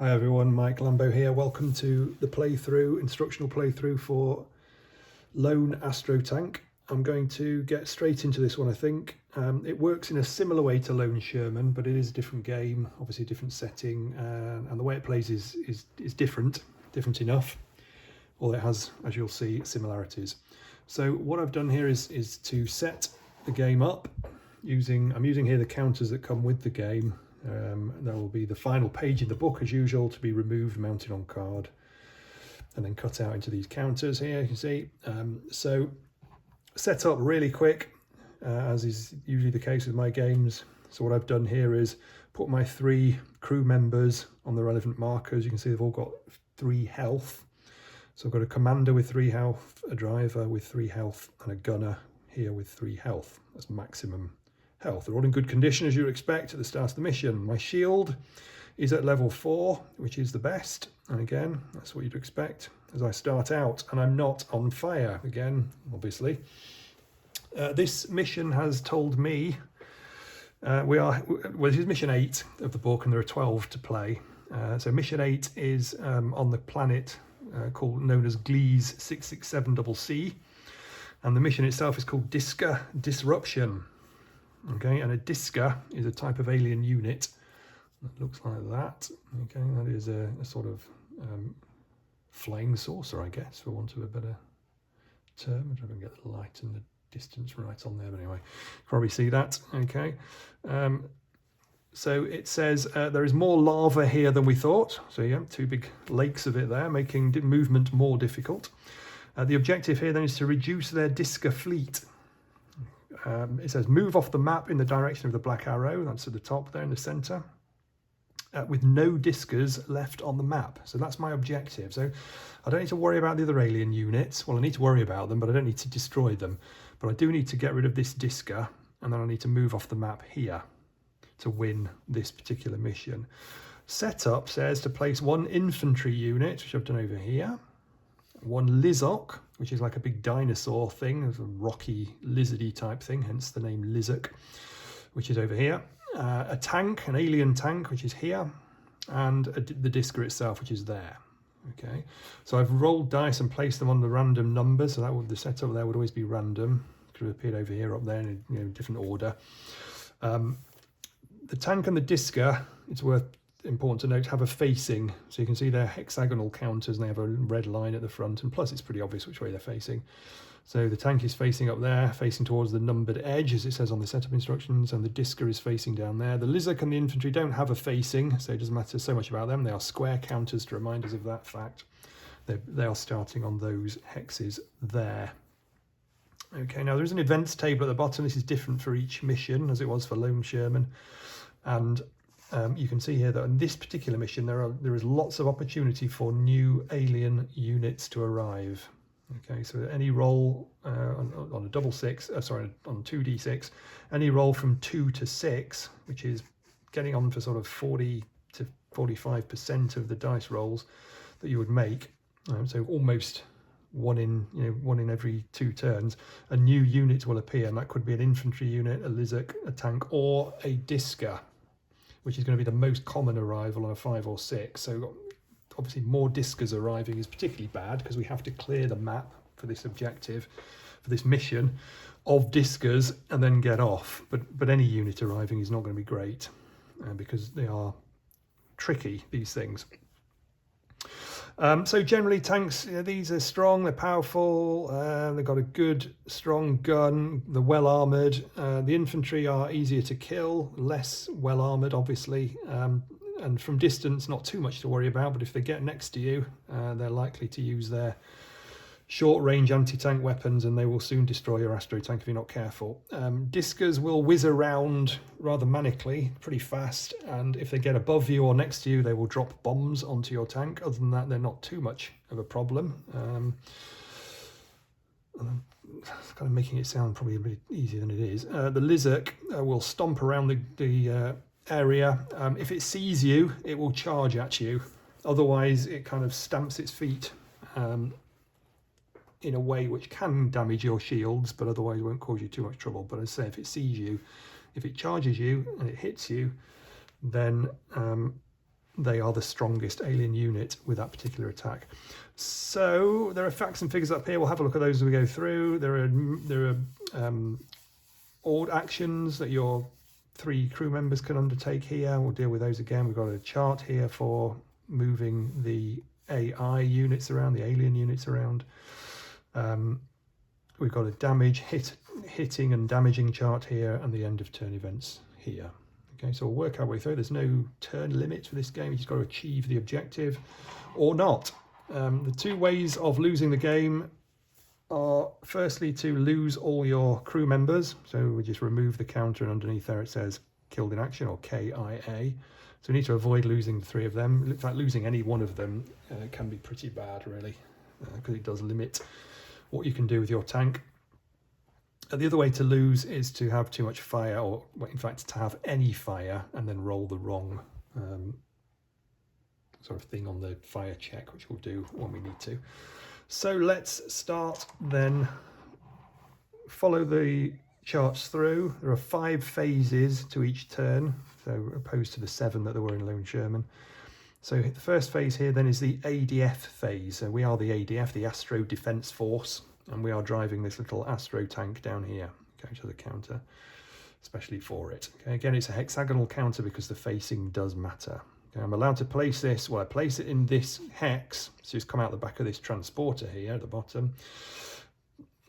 Hi everyone, Mike Lambo here. Welcome to the playthrough, instructional playthrough for Lone AstroTank. I'm going to get straight into this one, I think. It works in a similar way to Lone Sherman, but it is a different game, obviously a different setting, and the way it plays is different enough, although it has, as you'll see, similarities. So what I've done here is to set the game up I'm using here the counters that come with the game. There will be the final page in the book as usual to be removed, mounted on card, and then cut out into these counters here, you can see. So set up really quick, as is usually the case with my games. So what I've done here is put my 3 crew members on the relevant markers. You can see they've all got 3 health. So I've got a commander with 3 health, a driver with 3 health, and a gunner here with 3 health. That's maximum health. They're all in good condition as you would expect at the start of the mission. My shield is at level 4, which is the best, and again that's what you'd expect as I start out, and I'm not on fire again, obviously. This mission has told me this is mission 8 of the book, and there are 12 to play. So mission 8 is on the planet known as Gliese 667CC, and the mission itself is called Disruption. Okay, and a Disca is a type of alien unit that looks like that. Okay, that is a sort of flying saucer, I guess, for want of a better term. I'm trying to get the light and the distance right on there, but anyway, probably see that. Okay, so it says there is more lava here than we thought. So yeah, 2 big lakes of it there, making movement more difficult. The objective here then is to reduce their Disca fleet. It says move off the map in the direction of the black arrow, that's at the top there in the centre, with no Discas left on the map. So that's my objective. So I don't need to worry about the other alien units. Well, I need to worry about them, but I don't need to destroy them. But I do need to get rid of this Disca, and then I need to move off the map here to win this particular mission. Setup says to place 1 infantry unit, which I've done over here, 1 Lizok, which is like a big dinosaur thing, it's a rocky, lizardy type thing, hence the name Lizok, which is over here. A tank, an alien tank, which is here, and the Disca itself, which is there. Okay, so I've rolled dice and placed them on the random numbers, so that would, the setup there would always be random. Could have appeared over here, up there, in a different order. The tank and the Disca, it's important to note, have a facing, so you can see they're hexagonal counters and they have a red line at the front, and plus it's pretty obvious which way they're facing. So the tank is facing up there, facing towards the numbered edge as it says on the setup instructions, and the Disca is facing down there. The Lizok and the infantry don't have a facing, so it doesn't matter so much about them. They are square counters to remind us of that fact. They are starting on those hexes there. Okay, now there is an events table at the bottom. This is different for each mission as it was for Lone Sherman, and you can see here that in this particular mission there is lots of opportunity for new alien units to arrive. Okay, so any roll on a double 6, on 2d6, any roll from 2 to 6, which is getting on for sort of 40 to 45% of the dice rolls that you would make. So almost one in every 2 turns, a new unit will appear, and that could be an infantry unit, a Lizok, a tank, or a Disca, which is going to be the most common arrival on a 5 or 6. So obviously more Discas arriving is particularly bad because we have to clear the map for this objective, for this mission, of Discas and then get off. But any unit arriving is not going to be great because they are tricky, these things. So generally tanks, these are strong, they're powerful, they've got a good strong gun, they're well armoured. The infantry are easier to kill, less well armoured obviously, and from distance not too much to worry about, but if they get next to you they're likely to use their short range anti-tank weapons and they will soon destroy your AstroTank if you're not careful. Discas will whiz around rather manically, pretty fast, and if they get above you or next to you they will drop bombs onto your tank. Other than that, they're not too much of a problem. Kind of making it sound probably a bit easier than it is. The Lizok will stomp around the area. If it sees you, it will charge at you. Otherwise, it kind of stamps its feet in a way which can damage your shields, but otherwise won't cause you too much trouble. But as I say, if it sees you, if it charges you and it hits you, then they are the strongest alien unit with that particular attack. So there are facts and figures up here. We'll have a look at those as we go through. There are odd actions that your 3 crew members can undertake here. We'll deal with those again. We've got a chart here for moving the AI units around, the alien units around. We've got a hitting and damaging chart here, and the end of turn events here. Okay, so we'll work our way through. There's no turn limit for this game. You just got to achieve the objective or not. The 2 ways of losing the game are firstly to lose all your crew members. So we just remove the counter, and underneath there it says killed in action, or KIA. So we need to avoid losing the 3 of them. In fact, losing any one of them can be pretty bad, really, because it does limit what you can do with your tank. The other way to lose is to have too much fire, or in fact to have any fire and then roll the wrong sort of thing on the fire check, which we'll do when we need to. So let's start then. Follow the charts through. There are 5 phases to each turn, so opposed to the 7 that there were in Lone Sherman. So the first phase here then is the ADF phase. So we are the ADF, the Astro Defense Force, and we are driving this little AstroTank down here. Go to the counter, especially for it. Okay, again, it's a hexagonal counter because the facing does matter. Okay, I'm allowed to place this, well, I place it in this hex, so it's come out the back of this transporter here at the bottom,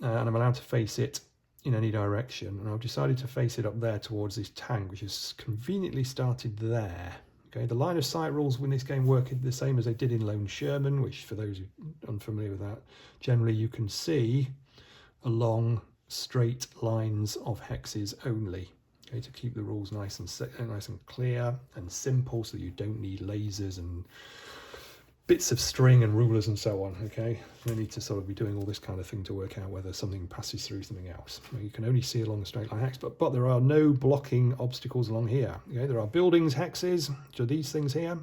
and I'm allowed to face it in any direction, and I've decided to face it up there towards this tank, which has conveniently started there. Okay, the line of sight rules in this game work the same as they did in Lone Sherman, which, for those who are unfamiliar with that, generally you can see along straight lines of hexes only. Okay, to keep the rules nice and clear and simple, so that you don't need lasers and bits of string and rulers and so on. Okay, you need to sort of be doing all this kind of thing to work out whether something passes through something else. You can only see along the straight line hex, but there are no blocking obstacles along here. Okay, there are buildings hexes, which are these things here.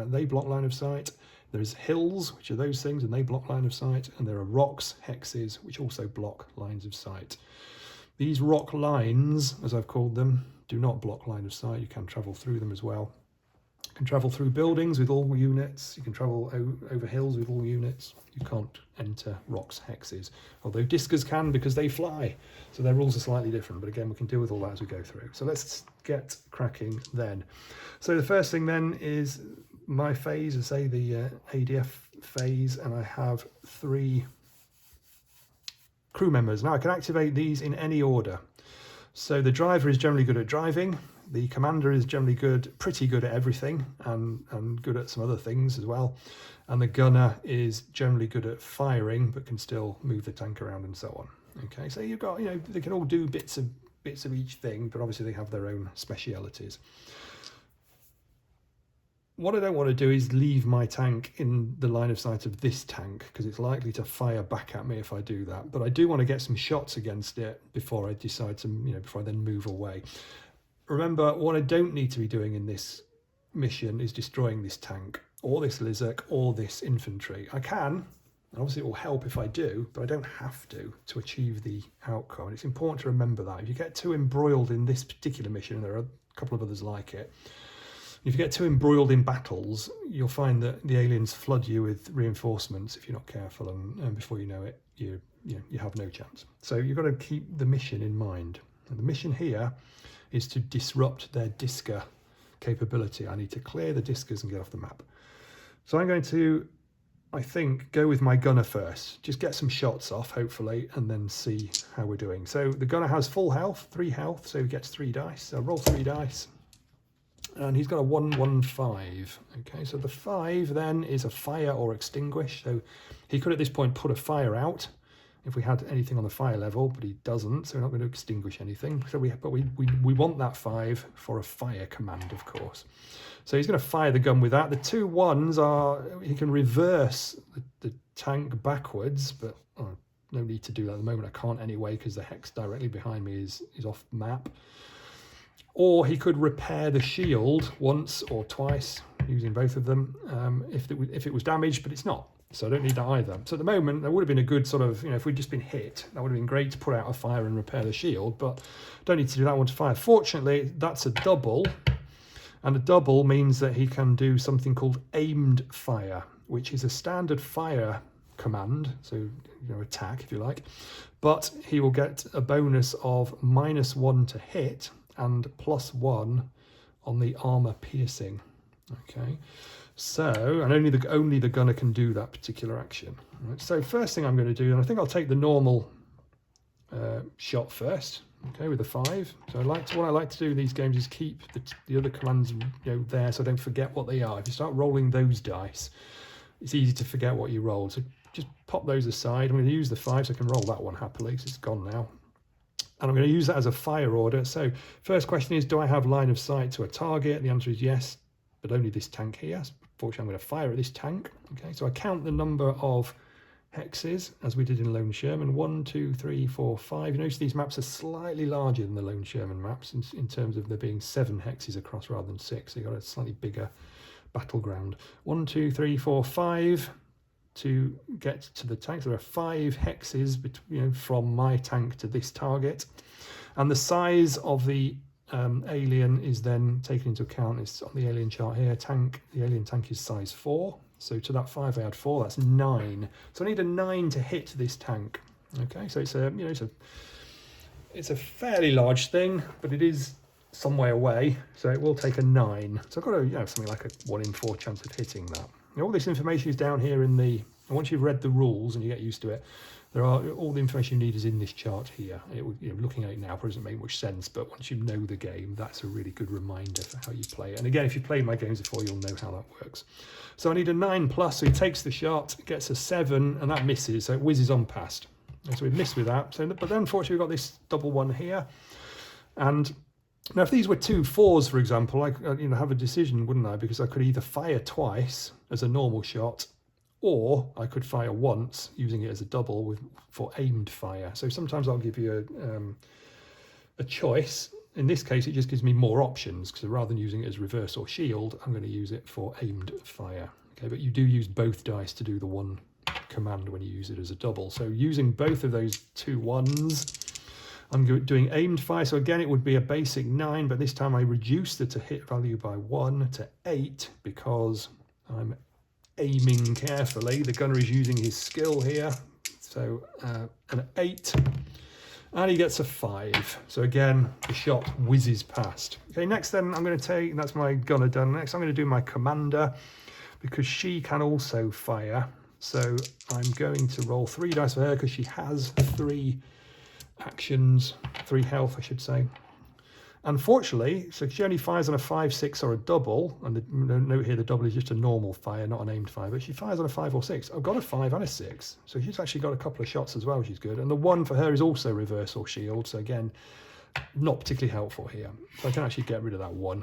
They block line of sight. There's hills, which are those things, and they block line of sight. And there are rocks hexes, which also block lines of sight. These rock lines, as I've called them, do not block line of sight. You can travel through them as well. You can travel through buildings with all units. You can travel over hills with all units. You can't enter rocks hexes, although discers can, because they fly. So their rules are slightly different, but again, we can deal with all that as we go through. So let's get cracking then. So the first thing then is my phase, as say the ADF phase, and I have 3 crew members. Now I can activate these in any order. So the driver is generally good at driving. The commander is generally pretty good at everything, and good at some other things as well. And the gunner is generally good at firing, but can still move the tank around and so on. Okay, so you've got, they can all do bits of each thing, but obviously they have their own specialities. What I don't want to do is leave my tank in the line of sight of this tank, because it's likely to fire back at me if I do that. But I do want to get some shots against it before I decide to, before I then move away. Remember, what I don't need to be doing in this mission is destroying this tank, or this Lizard, or this infantry. I can, and obviously it will help if I do, but I don't have to achieve the outcome. And it's important to remember that. If you get too embroiled in this particular mission, and there are a couple of others like it, if you get too embroiled in battles, you'll find that the aliens flood you with reinforcements if you're not careful, and before you know it, you have no chance. So you've got to keep the mission in mind. And the mission here is to disrupt their discer capability. I need to clear the discers and get off the map. So I'm going to, I think, go with my gunner first. Just get some shots off, hopefully, and then see how we're doing. So the gunner has full health, 3 health, so he gets 3 dice. So roll 3 dice. And he's got a 1-1-5. Okay, so the 5 then is a fire or extinguish. So he could at this point put a fire out if we had anything on the fire level, but he doesn't, so we're not going to extinguish anything. So we want that 5 for a fire command, of course. So he's going to fire the gun with that. The 2 1s are, he can reverse the tank backwards, but no need to do that at the moment. I can't anyway, because the hex directly behind me is off map. Or he could repair the shield once or twice, using both of them, if it was damaged, but it's not. So I don't need that either. So at the moment, there would have been a good sort of, if we'd just been hit, that would have been great to put out a fire and repair the shield, but don't need to do that one to fire. Fortunately, that's a double, And a double means that he can do something called aimed fire, which is a standard fire command, so attack if you like, but he will get a bonus of -1 to hit and +1 on the armor piercing. Okay, so and only the gunner can do that particular action. Right, so first thing I'm going to do, and I think I'll take the normal shot first. Okay, with the 5. So what I like to do in these games is keep the other commands there, so I don't forget what they are. If you start rolling those dice, it's easy to forget what you rolled. So just pop those aside. I'm going to use the 5 so I can roll that one happily because it's gone now. And I'm going to use that as a fire order. So first question is, do I have line of sight to a target? The answer is yes, but only this tank here. Fortunately, I'm going to fire at this tank. Okay, so I count the number of hexes as we did in Lone Sherman. 1, 2, 3, 4, 5. You notice these maps are slightly larger than the Lone Sherman maps in terms of there being 7 hexes across rather than 6. So you've got a slightly bigger battleground. 1, 2, 3, 4, 5 to get to the tank. So there are 5 hexes from my tank to this target, and the size of the alien is then taken into account. It's on the alien chart here. The alien tank is size 4. So to that 5 I add 4, that's 9. So I need a 9 to hit this tank. Okay, so it's a fairly large thing, but it is some way away, so it will take a 9. So I've got something like a 1 in 4 chance of hitting that. All this information is down here and once you've read the rules and you get used to it, all the information you need is in this chart here. Looking at it now probably doesn't make much sense, but once you know the game, that's a really good reminder for how you play it. And again, if you've played my games before, you'll know how that works. So I need a 9+, so he takes the shot, gets a 7, and that misses, so it whizzes on past. And so we've missed with that. But then unfortunately we've got this double 1 here. And now if these were 2 4s, for example, I'd have a decision, wouldn't I? Because I could either fire twice as a normal shot, or I could fire once using it as a double for aimed fire. So sometimes I'll give you a choice. In this case, it just gives me more options, because rather than using it as reverse or shield, I'm going to use it for aimed fire. Okay, but you do use both dice to do the one command when you use it as a double. So using both of those 2 1s, I'm doing aimed fire. So again, it would be a basic 9, but this time I reduce the to hit value by 1 to 8 because I'm aiming carefully. The gunner is using his skill here. So an 8. And he gets a 5. So again, the shot whizzes past. Okay, next then I'm going to take, that's my gunner done. Next I'm going to do my commander, because she can also fire. So I'm going to roll 3 dice for her because she has 3 actions, 3 health I should say. Unfortunately, so she only fires on a 5, 6 or a double, and the note here, the double is just a normal fire, not an aimed fire, but she fires on a 5 or 6. I've got a 5 and a 6, so she's actually got a couple of shots as well, which is good. And the 1 for her is also reverse or shield, so again, not particularly helpful here. So I can actually get rid of that 1.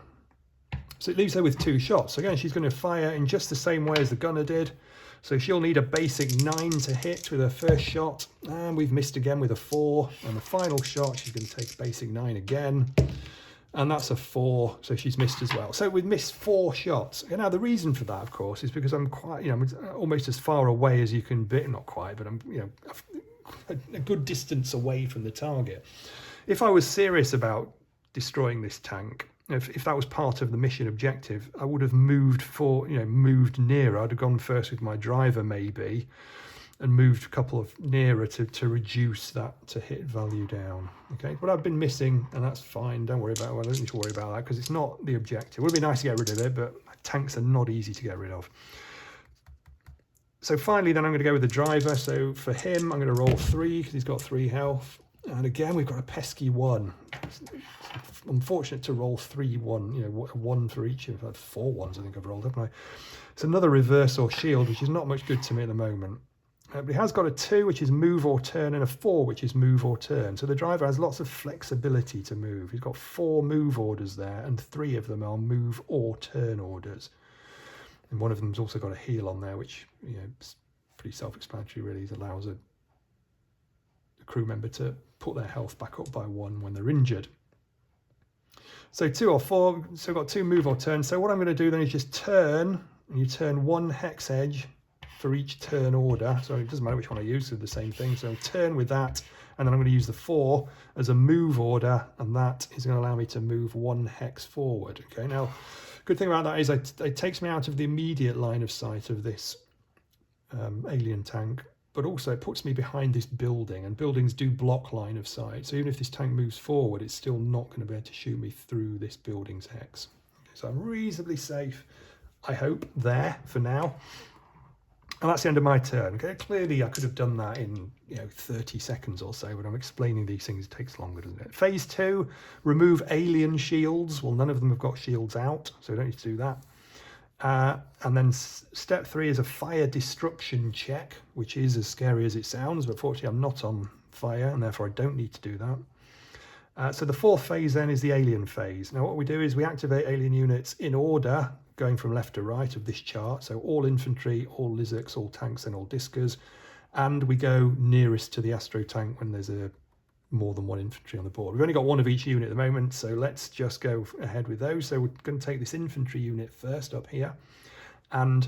So it leaves her with 2 shots. So again, she's going to fire in just the same way as the gunner did. So she'll need a basic 9 to hit with her first shot, and we've missed again with a 4. And the final shot, she's going to take a basic 9 again, and that's a 4, so she's missed as well. So we've missed 4 shots. And now the reason for that, of course, is because I'm quite, I'm almost as far away as you can be. Not quite, but I'm, a good distance away from the target. If I was serious about destroying this tank, if that was part of the mission objective, I would have moved nearer. I'd have gone first with my driver maybe, and moved a couple of nearer to reduce that to hit value down. Okay, but I've been missing, and that's fine. Don't worry about it. I don't need to worry about that because it's not the objective. It would be nice to get rid of it, but tanks are not easy to get rid of. So finally, then I'm going to go with the driver. So for him, I'm going to roll 3 because he's got 3 health. And again, we've got a pesky 1. It's unfortunate to roll 3 1, 1 for each. I've had 4 1s, I think I've rolled, haven't I? It's another reverse or shield, which is not much good to me at the moment. But he has got a 2, which is move or turn, and a 4, which is move or turn. So the driver has lots of flexibility to move. He's got 4 move orders there, and 3 of them are move or turn orders. And one of them's also got a heal on there, which is pretty self-explanatory, really. It allows a crew member to put their health back up by 1 when they're injured. So 2 or 4, so I've got 2 move or turn. So what I'm going to do then is just turn, and you turn 1 hex edge for each turn order. So it doesn't matter which one I use, they're the same thing. So turn with that, and then I'm going to use the 4 as a move order, and that is going to allow me to move 1 hex forward. Okay, now Good thing about that is it takes me out of the immediate line of sight of this alien tank, but also it puts me behind this building, and buildings do block line of sight. So even if this tank moves forward, it's still not going to be able to shoot me through this building's hex. Okay, so I'm reasonably safe, I hope, there for now. And that's the end of my turn. Okay, clearly I could have done that in 30 seconds or so, but I'm explaining these things, it takes longer, doesn't it? Phase 2, remove alien shields. Well, none of them have got shields out, so we don't need to do that. And then step 3 is a fire destruction check, which is as scary as it sounds, but fortunately I'm not on fire, and therefore I don't need to do that. So the 4th phase then is the alien phase. Now what we do is we activate alien units in order, going from left to right of this chart. So all infantry, all Lizards, all tanks, and all Discers. And we go nearest to the AstroTank when there's more than one infantry on the board. We've only got one of each unit at the moment, so let's just go ahead with those. So we're going to take this infantry unit first up here. And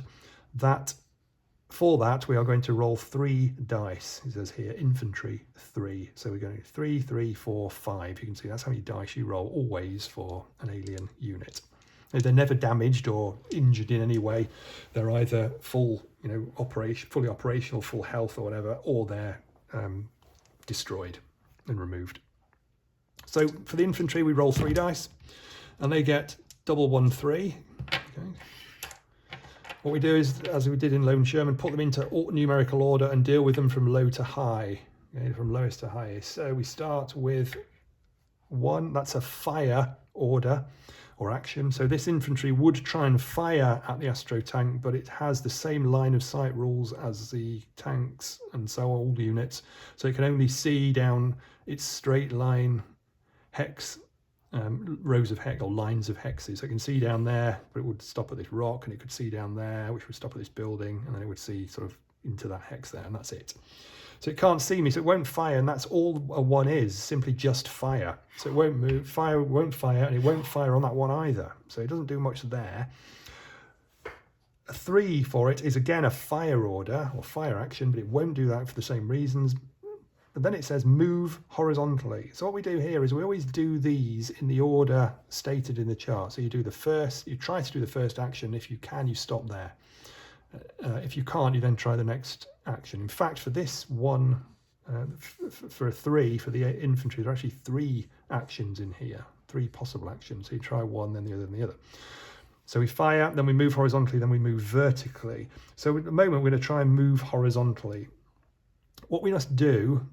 for that, we are going to roll 3 dice. It says here, infantry 3. So we're going 3, 3, 4, 5. You can see that's how many dice you roll always for an alien unit. They're never damaged or injured in any way. They're either fully operational, full health or whatever, or they're destroyed and removed. So for the infantry, we roll 3 dice, and they get double 1, 3. Okay. What we do is, as we did in Lone Sherman, put them into numerical order and deal with them from low to high, okay, from lowest to highest. So we start with 1. That's a fire order or action. So this infantry would try and fire at the AstroTank, but it has the same line of sight rules as the tanks and so all the units. So it can only see down its straight line hex, rows of hex or lines of hexes. So it can see down there, but it would stop at this rock, and it could see down there, which would stop at this building, and then it would see sort of into that hex there, and that's it. So it can't see me, so it won't fire, and that's all a 1 is, simply just fire. So it won't move, fire won't fire, and it won't fire on that 1 either. So it doesn't do much there. A 3 for it is again a fire order or fire action, but it won't do that for the same reasons. But then it says move horizontally. So what we do here is we always do these in the order stated in the chart. So you do the first, you try to do the first action. If you can, you stop there. If you can't, you then try the next action. In fact, for this one, for a 3, for the infantry, there are actually 3 actions in here, 3 possible actions. So you try one, then the other, then the other. So we fire, then we move horizontally, then we move vertically. So at the moment, we're going to try and move horizontally. What we must do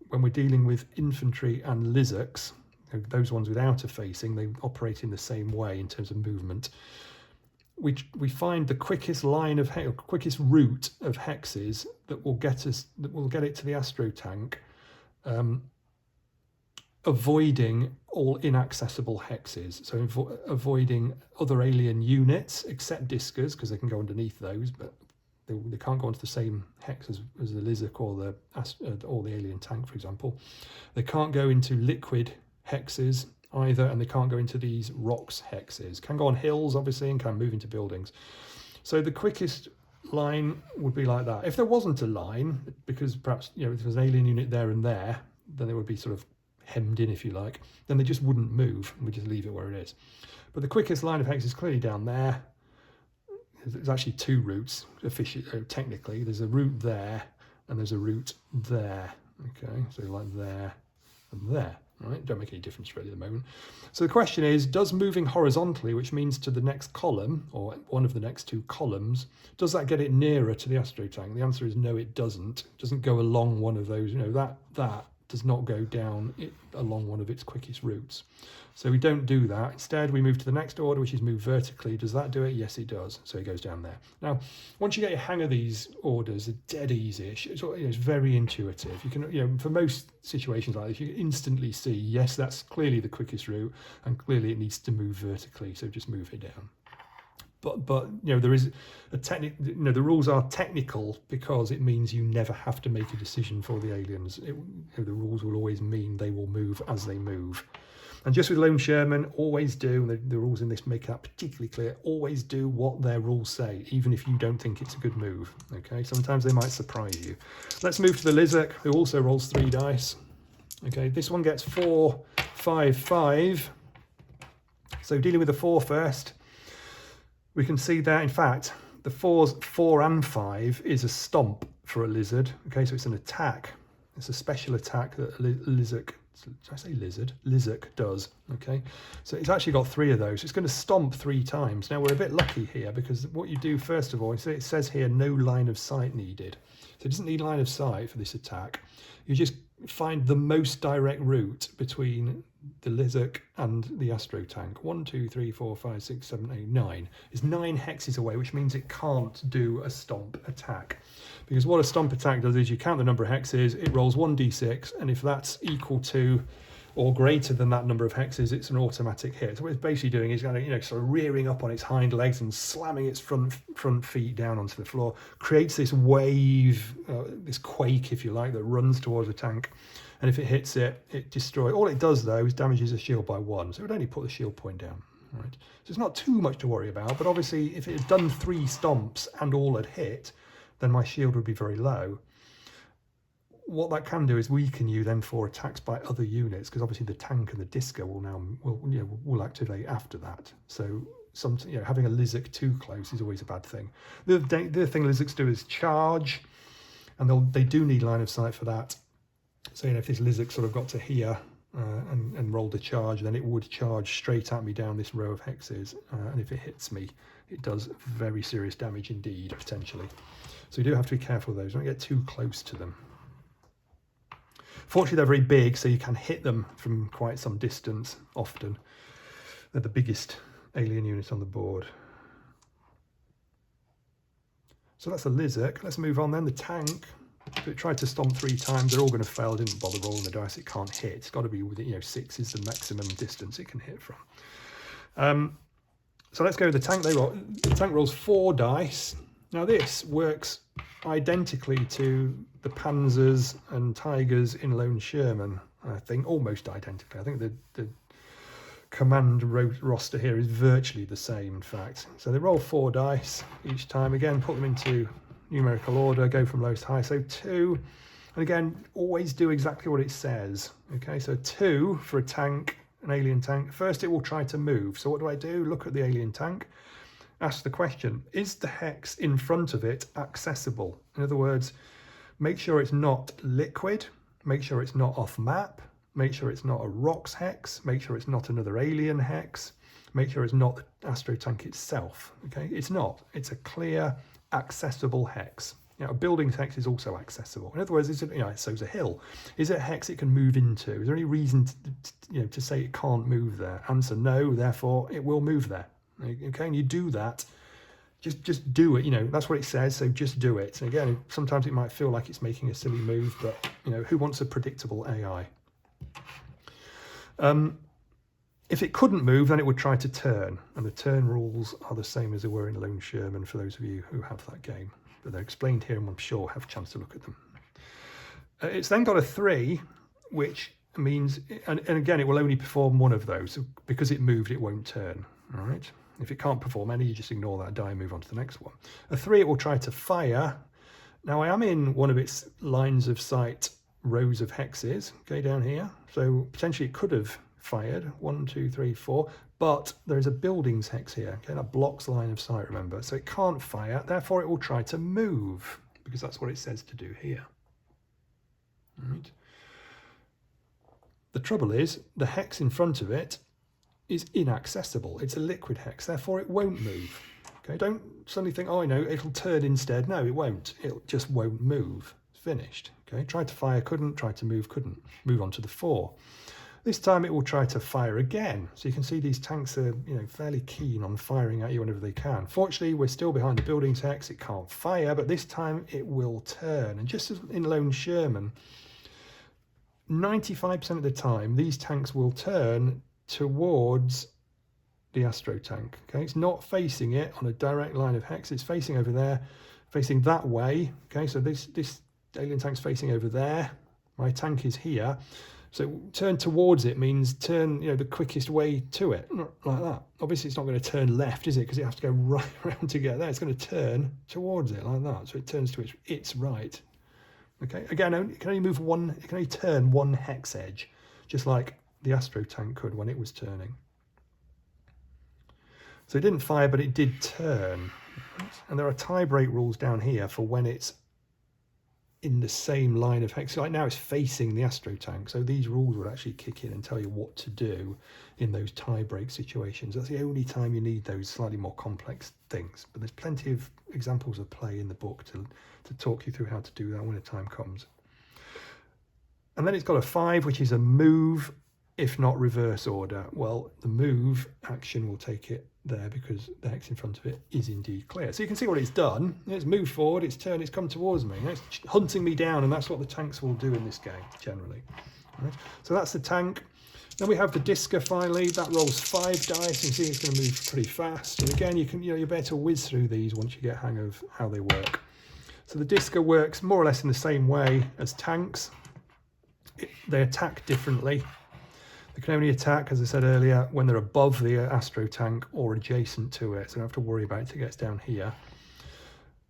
when we're dealing with infantry and Lizards, those ones without a facing, they operate in the same way in terms of movement. We find the quickest line of quickest route of hexes that will get it to the AstroTank, avoiding all inaccessible hexes. So avoiding other alien units, except Discers, because they can go underneath those, but they can't go onto the same hex as the Lizard or the alien tank, for example. They can't go into liquid hexes either, and they can't go into these rocks hexes. Can go on hills, obviously, and can move into buildings. So the quickest line would be like that. If there wasn't a line, because perhaps if there's an alien unit there and there, then it would be sort of hemmed in, if you like. Then they just wouldn't move, and we just leave it where it is. But the quickest line of hex is clearly down there. There's actually 2 routes, technically. There's a route there, and there's a route there. Okay, so like there and there. Right, don't make any difference really at the moment. So the question is, does moving horizontally, which means to the next column, or one of the next 2 columns, does that get it nearer to the AstroTank? The answer is no, it doesn't. It doesn't go along one of those, that does not go down along one of its quickest routes. So we don't do that. Instead, we move to the next order, which is move vertically. Does that do it? Yes, it does. So it goes down there. Now, once you get your hang of these orders, they're dead easy. It's very intuitive. You can, for most situations like this, you can instantly see, yes, that's clearly the quickest route, and clearly it needs to move vertically. So just move it down. But there is a the rules are technical because it means you never have to make a decision for the aliens. The rules will always mean they will move as they move. And just with Lone Sherman, always do, and the rules in this make that particularly clear, always do what their rules say, even if you don't think it's a good move. Okay, sometimes they might surprise you. Let's move to the Lizard, who also rolls 3 dice. Okay, this one gets 4, 5, 5. So dealing with the 4 first. We can see there, in fact, the 4 and 5 is a stomp for a lizard. Okay, so it's an attack. It's a special attack that a lizard, did I say lizard? Lizard does. Okay, so it's actually got 3 of those. It's going to stomp 3 times. Now we're a bit lucky here because what you do first of all, it says here no line of sight needed. So it doesn't need line of sight for this attack. You just find the most direct route between the lizard and the AstroTank. 1, 2, 3, 4, 5, 6, 7, 8, 9. It's 9 hexes away, which means it can't do a stomp attack. Because what a stomp attack does is you count the number of hexes, it rolls 1d6, and if that's equal to or greater than that number of hexes, it's an automatic hit. So what it's basically doing is kind of, sort of rearing up on its hind legs and slamming its front feet down onto the floor, creates this wave, this quake, if you like, that runs towards the tank. And if it hits it, it destroys. All it does, though, is damages a shield by 1. So it would only put the shield point down. Right? So it's not too much to worry about. But obviously, if it had done 3 stomps and all had hit, then my shield would be very low. What that can do is weaken you then for attacks by other units, because obviously the tank and the disco will activate after that. So having a lizard too close is always a bad thing. The other thing lizards do is charge, and they do need line of sight for that. So if this lizard sort of got to here and rolled a charge, then it would charge straight at me down this row of hexes, and if it hits me, it does very serious damage indeed, potentially. So you do have to be careful of those. Don't get too close to them. Fortunately, they're very big, so you can hit them from quite some distance often. They're the biggest alien unit on the board. So that's a lizard. Let's move on then. The tank. If it tried to stomp 3 times, they're all going to fail. Didn't bother rolling the dice. It can't hit. It's got to be within, 6 is the maximum distance it can hit from. So let's go with the tank. The tank rolls 4 dice. Now this works identically to the Panzers and Tigers in Lone Sherman, I think, almost identically. I think the command roster here is virtually the same, in fact. So they roll 4 dice each time. Again, put them into numerical order, go from lowest to high. So 2, and again, always do exactly what it says. Okay, so 2 for a tank, an alien tank. First, it will try to move. So what do? Look at the alien tank. Ask the question, is the hex in front of it accessible? In other words, make sure it's not liquid, make sure it's not off map, make sure it's not a rocks hex, make sure it's not another alien hex, make sure it's not the AstroTank itself. Okay, it's not. It's a clear, accessible hex. A building's hex is also accessible. In other words, so's a hill. Is it a hex it can move into? Is there any reason to say it can't move there? Answer no, therefore it will move there. Okay, and you do that, just do it, that's what it says, so just do it. And again, sometimes it might feel like it's making a silly move, but who wants a predictable AI? If it couldn't move, then it would try to turn, and the turn rules are the same as they were in Lone Sherman for those of you who have that game, but they're explained here and I'm sure have a chance to look at them. It's then got a 3, which means, and again, it will only perform 1 of those. Because it moved, it won't turn. All right. If it can't perform any, you just ignore that die and move on to the next one. A 3, it will try to fire. Now I am in one of its lines of sight rows of hexes, okay, down here. So potentially it could have fired 1, 2, 3, 4, but there is a buildings hex here, okay, that blocks line of sight, remember. So it can't fire, therefore it will try to move, because that's what it says to do here. All right. The trouble is, the hex in front of it is inaccessible. It's a liquid hex, therefore it won't move. Okay, don't suddenly think, oh, I know, it'll turn instead. No, it won't. It just won't move. It's finished. Okay, tried to fire, couldn't. Tried to move, couldn't. Move on to the 4. This time it will try to fire again. So you can see these tanks are, fairly keen on firing at you whenever they can. Fortunately, we're still behind the buildings hex. It can't fire, but this time it will turn. And just as in Lone Sherman, 95% of the time, these tanks will turn towards the AstroTank. Okay, it's not facing it on a direct line of hex. It's facing over there, facing that way. Okay, so this alien tank's facing over there. My tank is here. So turn towards it means turn, the quickest way to it, not like that. Obviously, it's not going to turn left, is it? Because it has to go right around to get there. It's going to turn towards it like that. So it turns to its right. Okay, again, it can only move one. It can only turn 1 hex edge, just like the AstroTank could when it was turning. So it didn't fire, but it did turn. And there are tie-break rules down here for when it's in the same line of hex. Like now it's facing the AstroTank, so these rules would actually kick in and tell you what to do in those tie-break situations. That's the only time you need those slightly more complex things. But there's plenty of examples of play in the book to talk you through how to do that when the time comes. And then it's got a 5, which is a move, if not reverse order. Well, the move action will take it there because the hex in front of it is indeed clear. So you can see what it's done. It's moved forward, it's turned, it's come towards me. It's hunting me down, and that's what the tanks will do in this game, generally. Right? So that's the tank. Then we have the Disca finally. That rolls 5 dice. You can see it's going to move pretty fast. And again, you're better to whiz through these once you get a hang of how they work. So the Disca works more or less in the same way as tanks. They attack differently. They can only attack, as I said earlier, when they're above the AstroTank or adjacent to it, so you don't have to worry about it till it gets down here.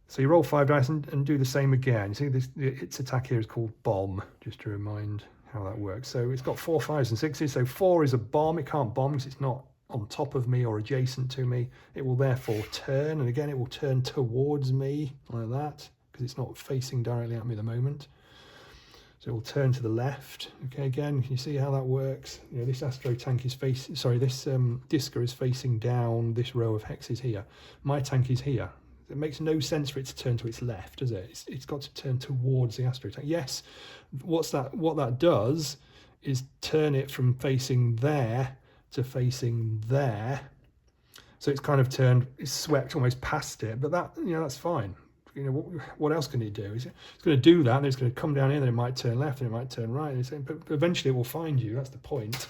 So you roll 5 dice and do the same again. You see its attack here is called bomb, just to remind how that works. So it's got 4, 5s and 6s, so 4 is a bomb. It can't bomb because it's not on top of me or adjacent to me. It will therefore turn, and again it will turn towards me like that, because it's not facing directly at me at the moment. So it will turn to the left. Okay, again, can you see how that works? You know, this AstroTank is facing, sorry, this Disca is facing down this row of hexes here. My tank is here. It makes no sense for it to turn to its left, does it? It's got to turn towards the AstroTank. Yes, what that does is turn it from facing there to facing there. So it's kind of turned, it's swept almost past it, but that, you know, that's fine. You know, what else can it do? It's going to do that, and it's going to come down here, then it might turn left, and it might turn right, but eventually it will find you. That's the point.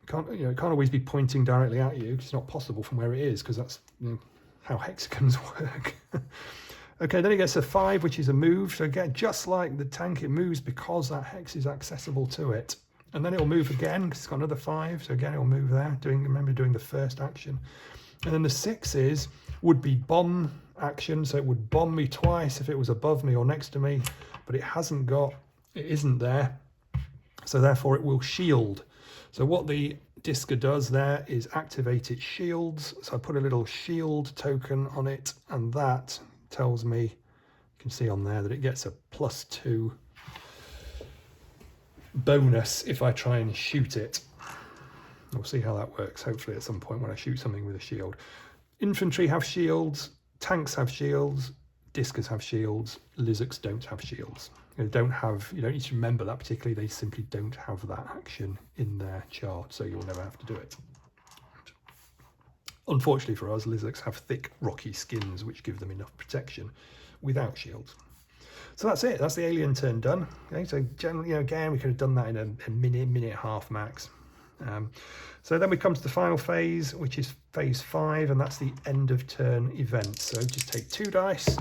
It can't always be pointing directly at you. It's not possible from where it is, because that's, you know, how hexagons work. Okay, then it gets a 5, which is a move. So again, just like the tank, it moves because that hex is accessible to it. And then it will move again because it's got another 5. So again, it will move there. Remember doing the first action. And then the 6s would be bomb action. So it would bomb me twice if it was above me or next to me. But it isn't there. So therefore it will shield. So what the Disca does there is activate its shields. So I put a little shield token on it, and that tells me, you can see on there, that it gets a +2 bonus if I try and shoot it. We'll see how that works, hopefully at some point when I shoot something with a shield. Infantry have shields, tanks have shields, Discas have shields, Lizards don't have shields. You don't need to remember that particularly, they simply don't have that action in their chart, so you'll never have to do it. Unfortunately for us, Lizards have thick, rocky skins which give them enough protection without shields. So that's it, that's the alien turn done. Okay, so generally, again, we could have done that in a minute and a half max. So then we come to the final phase, which is phase 5, and that's the end of turn event. So just take 2 dice.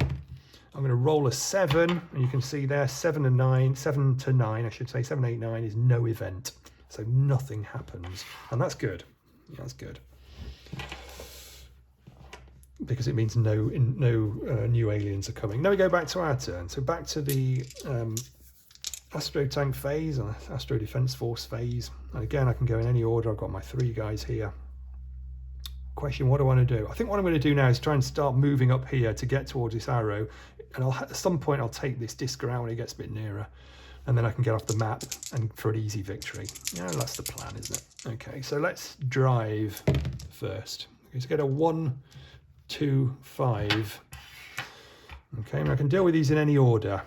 I'm going to roll a 7, and you can see there 7 to 9, I should say, 7, 8, 9 is no event. So nothing happens, and that's good. Yeah, that's good. Because it means no new aliens are coming. Now we go back to our turn. So back to the AstroTank phase, or Astro Defense Force phase. And again, I can go in any order. I've got my 3 guys here. Question, what do I want to do? I think what I'm going to do now is try and start moving up here to get towards this arrow. And at some point, I'll take this Disca out when it gets a bit nearer. And then I can get off the map and for an easy victory. Yeah, that's the plan, isn't it? Okay, so let's drive first. Okay, so get a 1, 2, 5. Okay, and I can deal with these in any order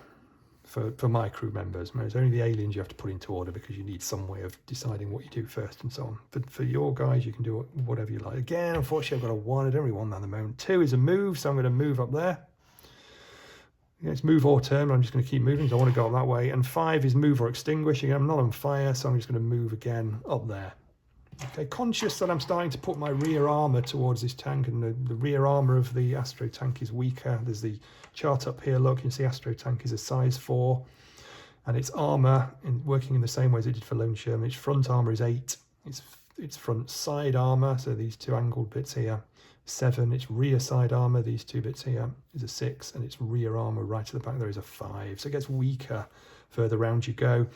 for my crew members. It's only the aliens you have to put into order because you need some way of deciding what you do first and so on. For your guys, you can do whatever you like. Again, unfortunately, I've got a 1. I don't really want that at the moment. 2 is a move, so I'm going to move up there. Yeah, it's move or turn, but I'm just going to keep moving, so I want to go up that way. And 5 is move or extinguish. Again, I'm not on fire, so I'm just going to move again up there. Okay, conscious that I'm starting to put my rear armour towards this tank, and the rear armour of the AstroTank is weaker. There's the chart up here, look, you can see AstroTank is a size 4, and its armour, working in the same way as it did for Lone Sherman, its front armour is 8, its front side armour, so these 2 angled bits here, 7, its rear side armour, these 2 bits here, is a 6, and its rear armour right at the back there is a 5, so it gets weaker further round you go.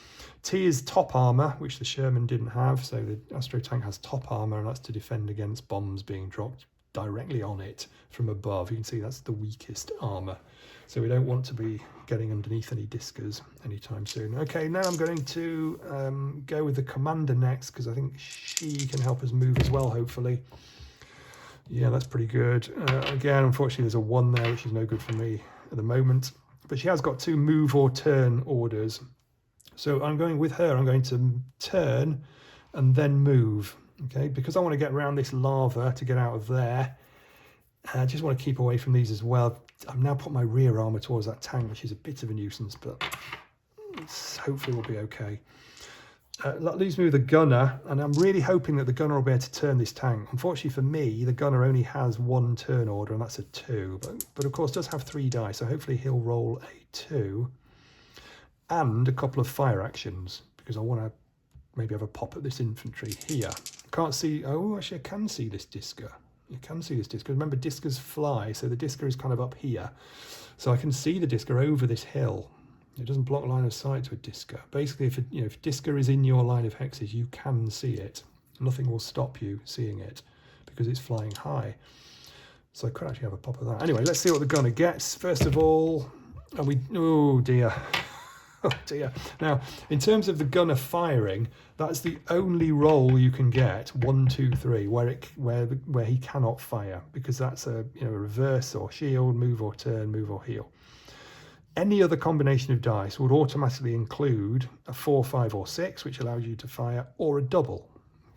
T is top armour, which the Sherman didn't have, so the AstroTank has top armour, and that's to defend against bombs being dropped directly on it from above. You can see that's the weakest armour, so we don't want to be getting underneath any Discers anytime soon. Okay, now I'm going to go with the Commander next, because I think she can help us move as well, hopefully. Yeah, that's pretty good. Again, unfortunately, there's a 1 there, which is no good for me at the moment. But she has got 2 move or turn orders. So I'm going with her. I'm going to turn and then move. Okay, because I want to get around this lava to get out of there. I just want to keep away from these as well. I've now put my rear armour towards that tank, which is a bit of a nuisance, but hopefully we'll be okay. That leaves me with a gunner, and I'm really hoping that the gunner will be able to turn this tank. Unfortunately for me, the gunner only has 1 turn order, and that's a 2, but of course does have 3 dice, so hopefully he'll roll a 2 and a couple of fire actions, because I want to maybe have a pop at this infantry here. Can't see, oh actually I can see this Discer. You can see this Discer. Remember, Discers fly, so the Discer is kind of up here, so I can see the Discer over this hill. It doesn't block line of sight to a Discer. Basically, if Discer is in your line of hexes, you can see it. Nothing will stop you seeing it because it's flying high. So I could actually have a pop of that. Anyway, let's see what the gunner gets. First of all, oh dear. Oh dear. Now, in terms of the gunner firing, that's the only roll you can get, 1, 2, 3, where he cannot fire, because that's a reverse or shield, move or turn, move or heal. Any other combination of dice would automatically include a 4, 5, or 6, which allows you to fire, or a double.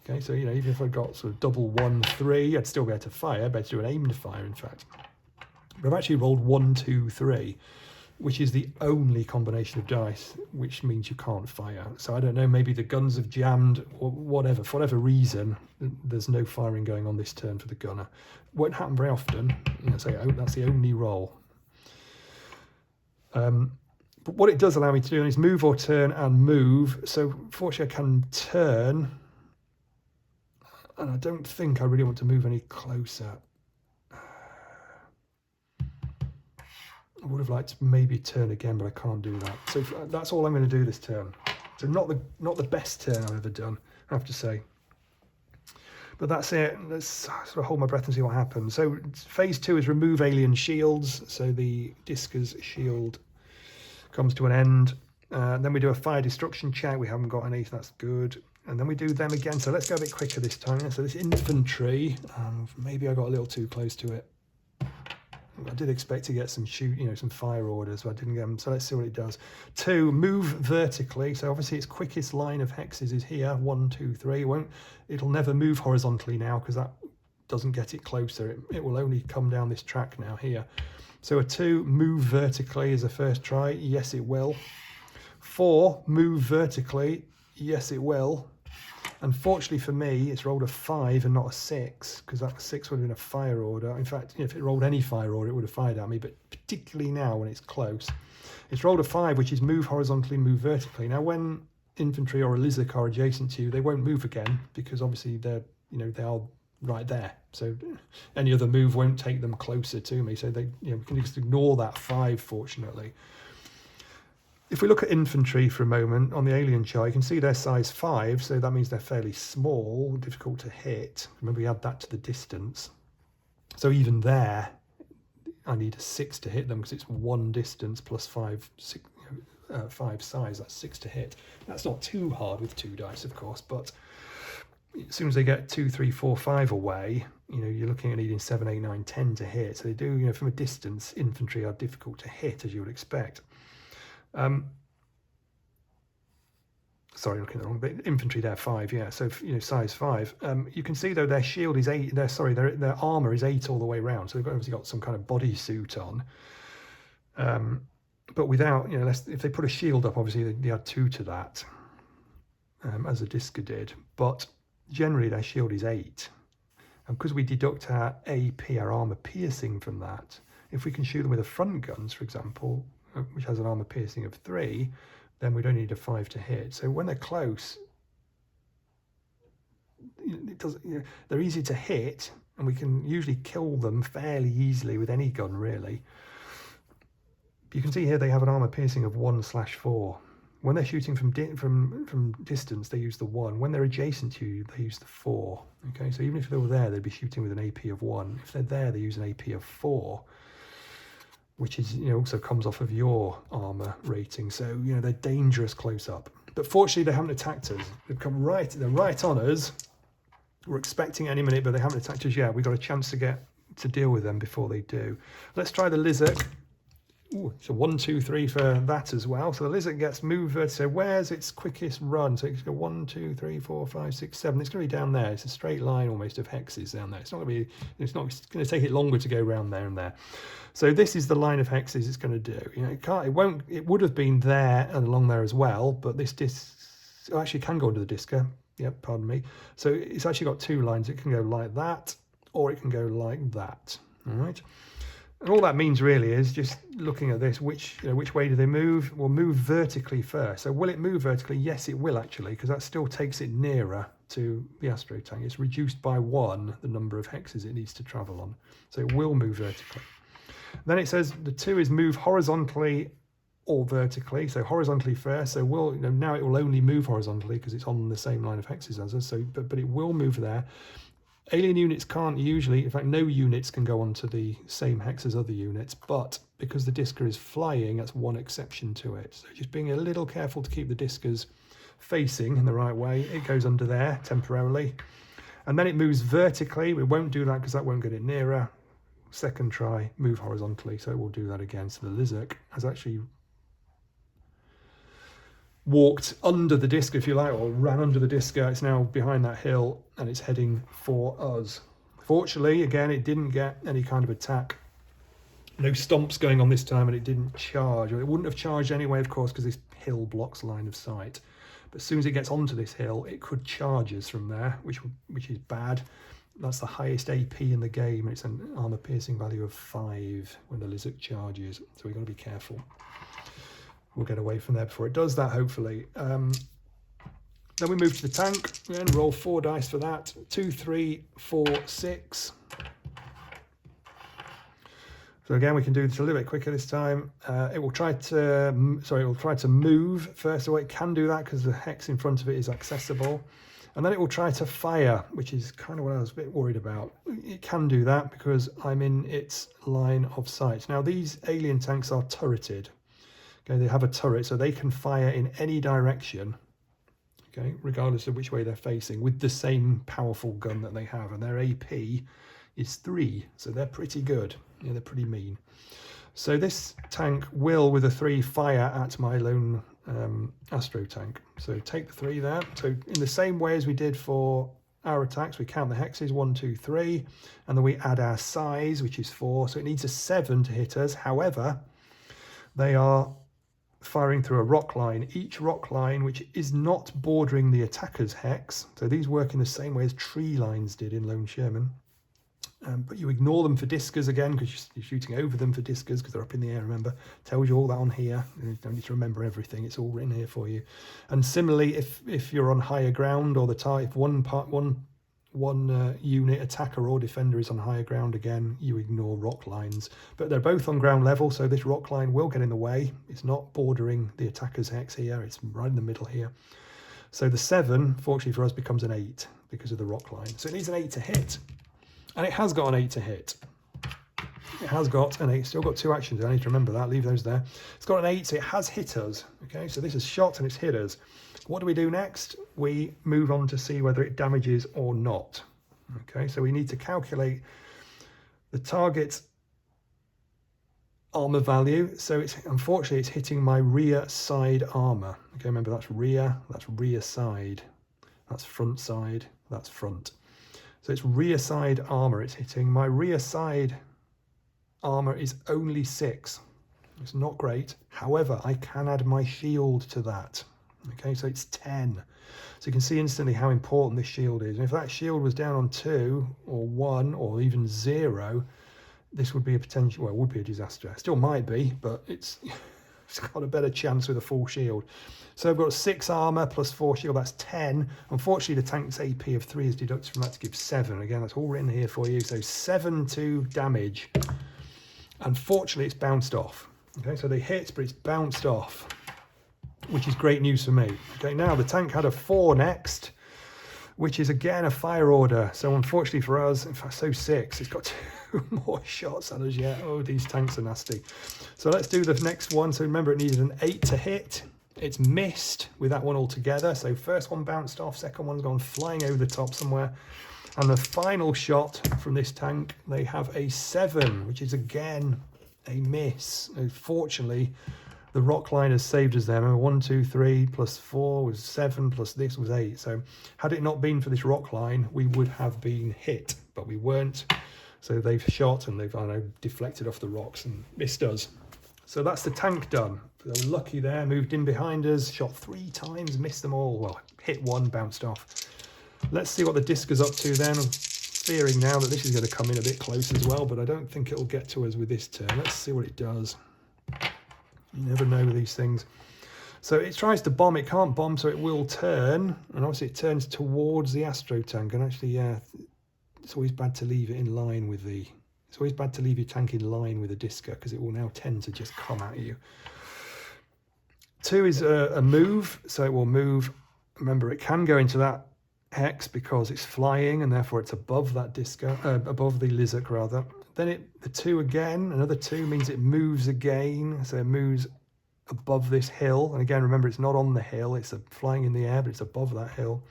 Okay, so even if I got sort of double 1, 3, I'd still be able to fire, better do an aimed fire, in fact. But I've actually rolled 1, 2, 3, which is the only combination of dice, which means you can't fire. So I don't know, maybe the guns have jammed, or whatever. For whatever reason, there's no firing going on this turn for the gunner. Won't happen very often. So that's the only roll. But what it does allow me to do is move or turn and move. So fortunately I can turn, and I don't think I really want to move any closer. I would have liked to maybe turn again, but I can't do that. So that's all I'm going to do this turn. So not the best turn I've ever done, I have to say. But that's it. Let's sort of hold my breath and see what happens. So phase 2 is remove alien shields. So the Discer's shield comes to an end. Then we do a fire destruction check. We haven't got any, so that's good. And then we do them again. So let's go a bit quicker this time. So this infantry, maybe I got a little too close to it. I did expect to get some some fire orders, but I didn't get them. So let's see what it does. 2, move vertically. So obviously its quickest line of hexes is here. 1, 2, 3. It'll never move horizontally now because that doesn't get it closer. It will only come down this track now here. So a 2, move vertically is a first try. Yes, it will. 4, move vertically. Yes, it will. Unfortunately for me, it's rolled a 5 and not a 6, because that 6 would have been a fire order. In fact, if it rolled any fire order, it would have fired at me, but particularly now when it's close. It's rolled a 5, which is move horizontally, move vertically. Now, when infantry or a lizard are adjacent to you, they won't move again, because obviously they are right there. So any other move won't take them closer to me. So we can just ignore that 5, fortunately. If we look at infantry for a moment on the alien chart, you can see they're size 5, so that means they're fairly small, difficult to hit. Remember, we add that to the distance. So even there, I need a 6 to hit them, because it's 1 distance plus 5 size, that's 6 to hit. That's not too hard with 2 dice, of course, but as soon as they get 2, 3, 4, 5 away, you're looking at needing 7, 8, 9, 10 to hit. So they do, from a distance, infantry are difficult to hit, as you would expect. Sorry, looking at the wrong bit. Infantry there, 5, yeah. So size 5. You can see though their shield is 8. Their armor is 8 all the way around. So they've obviously got some kind of bodysuit on. But without, if they put a shield up, obviously they add 2 to that, as a Discer did. But generally their shield is 8, and because we deduct our AP, our armor piercing, from that, if we can shoot them with a front guns, for example, which has an armor piercing of 3, then we don't need a 5 to hit. So when they're close, they're easy to hit, and we can usually kill them fairly easily with any gun, really. You can see here they have an armor piercing of 1/4. When they're shooting from distance, they use the 1. When they're adjacent to you, they use the 4. Okay, so even if they were there, they'd be shooting with an AP of 1. If they're there, they use an AP of 4, which is, also comes off of your armor rating. So, they're dangerous close up. But fortunately, they haven't attacked us. They've come they're right on us. We're expecting any minute, but they haven't attacked us yet. We've got a chance to deal with them before they do. Let's try the lizard. Ooh, so 1, 2, 3 for that as well. So the lizard gets moved. So where's its quickest run? So it's going 1, 2, 3, 4, 5, 6, 7. It's going to be down there. It's a straight line almost of hexes down there. It's not going to be. It's going to take it longer to go around there and there. So this is the line of hexes it's going to do. It can't. It won't. It would have been there and along there as well, but this disc actually can go under the disca. Yep, pardon me. So it's actually got 2 lines. It can go like that, or it can go like that. All right. And all that means really is just looking at this, which way do they move? We'll move vertically first. So will it move vertically? Yes, it will actually, because that still takes it nearer to the AstroTank. It's reduced by 1 the number of hexes it needs to travel on. So it will move vertically. Then it says the 2 is move horizontally or vertically. So horizontally first. So now it will only move horizontally because it's on the same line of hexes as us. So but it will move there. Alien units can't usually, in fact, no units can go onto the same hex as other units, but because the disca is flying, that's one exception to it. So just being a little careful to keep the discas facing in the right way. It goes under there temporarily. And then it moves vertically. We won't do that because that won't get it nearer. Second try, move horizontally. So we'll do that again. So the lizard has actually walked under the disc, if you like, or ran under the disca. It's now behind that hill and it's heading for us. Fortunately, again, it didn't get any kind of attack. No stomps going on this time, and it didn't charge. Or it wouldn't have charged anyway, of course, because this hill blocks line of sight. But as soon as it gets onto this hill, it could charge us from there, which is bad. That's the highest AP in the game. It's an armor piercing value of 5 when the lizard charges. So we've got to be careful. We'll get away from there before it does that, hopefully. Then we move to the tank and roll 4 dice for that. 2, 3, 4, 6. So again, we can do this a little bit quicker this time. It will try to move first of all. It can do that because the hex in front of it is accessible. And then it will try to fire, which is kind of what I was a bit worried about. It can do that because I'm in its line of sight. Now, these alien tanks are turreted. Okay, they have a turret, so they can fire in any direction, okay, regardless of which way they're facing, with the same powerful gun that they have. And their AP is 3, so they're pretty good. Yeah, they're pretty mean. So this tank will, with a 3, fire at my lone AstroTank. So take the 3 there. So in the same way as we did for our attacks, we count the hexes, 1, 2, 3, and then we add our size, which is 4. So it needs a 7 to hit us. However, they are firing through a rock line. Each rock line, which is not bordering the attacker's hex, so these work in the same way as tree lines did in Lone Sherman, but you ignore them for discas again because you're shooting over them for discas because they're up in the air. Remember, tells you all that on here. You don't need to remember everything, it's all written here for you. And similarly, if you're on higher ground, or if one unit, attacker or defender, is on higher ground, again, you ignore rock lines. But they're both on ground level, so this rock line will get in the way. It's not bordering the attacker's hex here, it's right in the middle here. So the 7, fortunately for us, becomes an 8 because of the rock line. So it needs an 8 to hit. And it has got an 8 to hit. It has got an 8, still got 2 actions. I need to remember that, leave those there. It's got an 8, so it has hit us. Okay, so this is shot and it's hit us. What do we do next? We move on to see whether it damages or not. Okay, so we need to calculate the target's armor value. So unfortunately it's hitting my rear side armor. Okay, remember that's rear side, that's front side, that's front. So it's rear side armor it's hitting. My rear side armor is only 6. It's not great. However, I can add my shield to that. Okay, so it's 10. So you can see instantly how important this shield is. And if that shield was down on 2 or 1 or even 0, this would be a potential, well, it would be a disaster. It still might be, but it's got a better chance with a full shield. So I've got 6 armor plus 4 shield, that's 10. Unfortunately, the tank's AP of 3 is deducted from that to give 7. Again, that's all written here for you. So 7 to damage. Unfortunately, it's bounced off. Okay, so they hit, but it's bounced off. which is great news for me. Okay, now the tank had a 4 next, which is again a fire order. So unfortunately for us, in fact, so 6, it's got 2 more shots at us yet. Oh, these tanks are nasty. So let's do the next one. So remember, it needed an 8 to hit. It's missed with that one altogether. So first one bounced off, second one's gone flying over the top somewhere. And the final shot from this tank, they have a 7, which is again a miss. Unfortunately, the rock line has saved us there. Remember, 1, 2, 3 plus 4 was 7 plus this was 8. So had it not been for this rock line, we would have been hit, but we weren't. So they've shot and they've, I know, deflected off the rocks and missed us. So that's the tank done. They're lucky there, moved in behind us, shot 3 times, missed them all. Well, hit 1, bounced off. Let's see what the disc is up to then. I'm fearing now that this is going to come in a bit close as well, but I don't think it'll get to us with this turn. Let's see what it does. You never know with these things. So it tries to bomb, it can't bomb, so it will turn, and obviously it turns towards the AstroTank, and actually, yeah, it's always bad to leave it in line with the, it's always bad to leave your tank in line with a disca, because it will now tend to just come at you. 2 is a move, so it will move. Remember, it can go into that hex because it's flying, and therefore it's above that disca, above the Lizard rather. Then the 2 again, another 2 means it moves again, so it moves above this hill. And again, remember, it's not on the hill, it's flying in the air, but it's above that hill.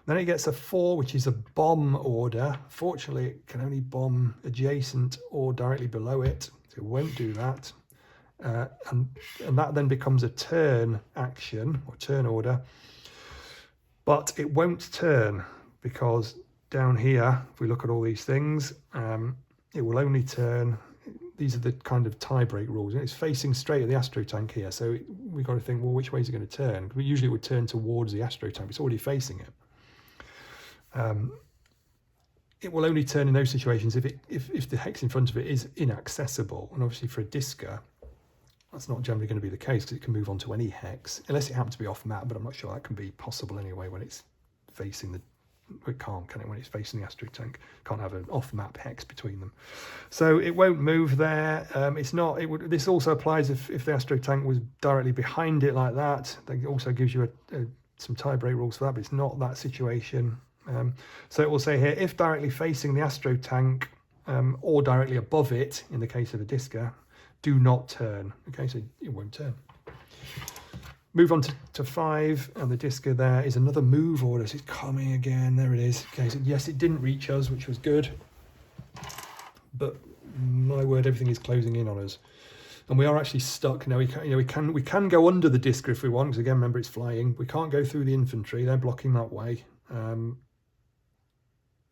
Then it gets a 4, which is a bomb order. Fortunately, it can only bomb adjacent or directly below it, so it won't do that. And that then becomes a turn action, or turn order. But it won't turn, because down here, if we look at all these things, it will only turn. These are the kind of tie-break rules. And it's facing straight at the AstroTank here, so we've got to think, well, which way is it going to turn? Usually it would turn towards the AstroTank, it's already facing it. It will only turn in those situations if the hex in front of it is inaccessible. And obviously for a disca, that's not generally going to be the case, because it can move on to any hex, unless it happens to be off map, but I'm not sure that can be possible anyway when it's facing the, it can't, can it, when it's facing the AstroTank? Can't have an off map hex between them. So it won't move there. It's not, it would, this also applies if the AstroTank was directly behind it like that. That also gives you some tie-break rules for that, but it's not that situation. So it will say here, if directly facing the AstroTank or directly above it, in the case of a disca, do not turn. Okay, so it won't turn. Move on to 5, and the disca there is another move order. So it's coming again. There it is. Okay, so yes, it didn't reach us, which was good. But my word, everything is closing in on us, and we are actually stuck now. We can go under the disca if we want, because again, remember, it's flying. We can't go through the infantry; they're blocking that way.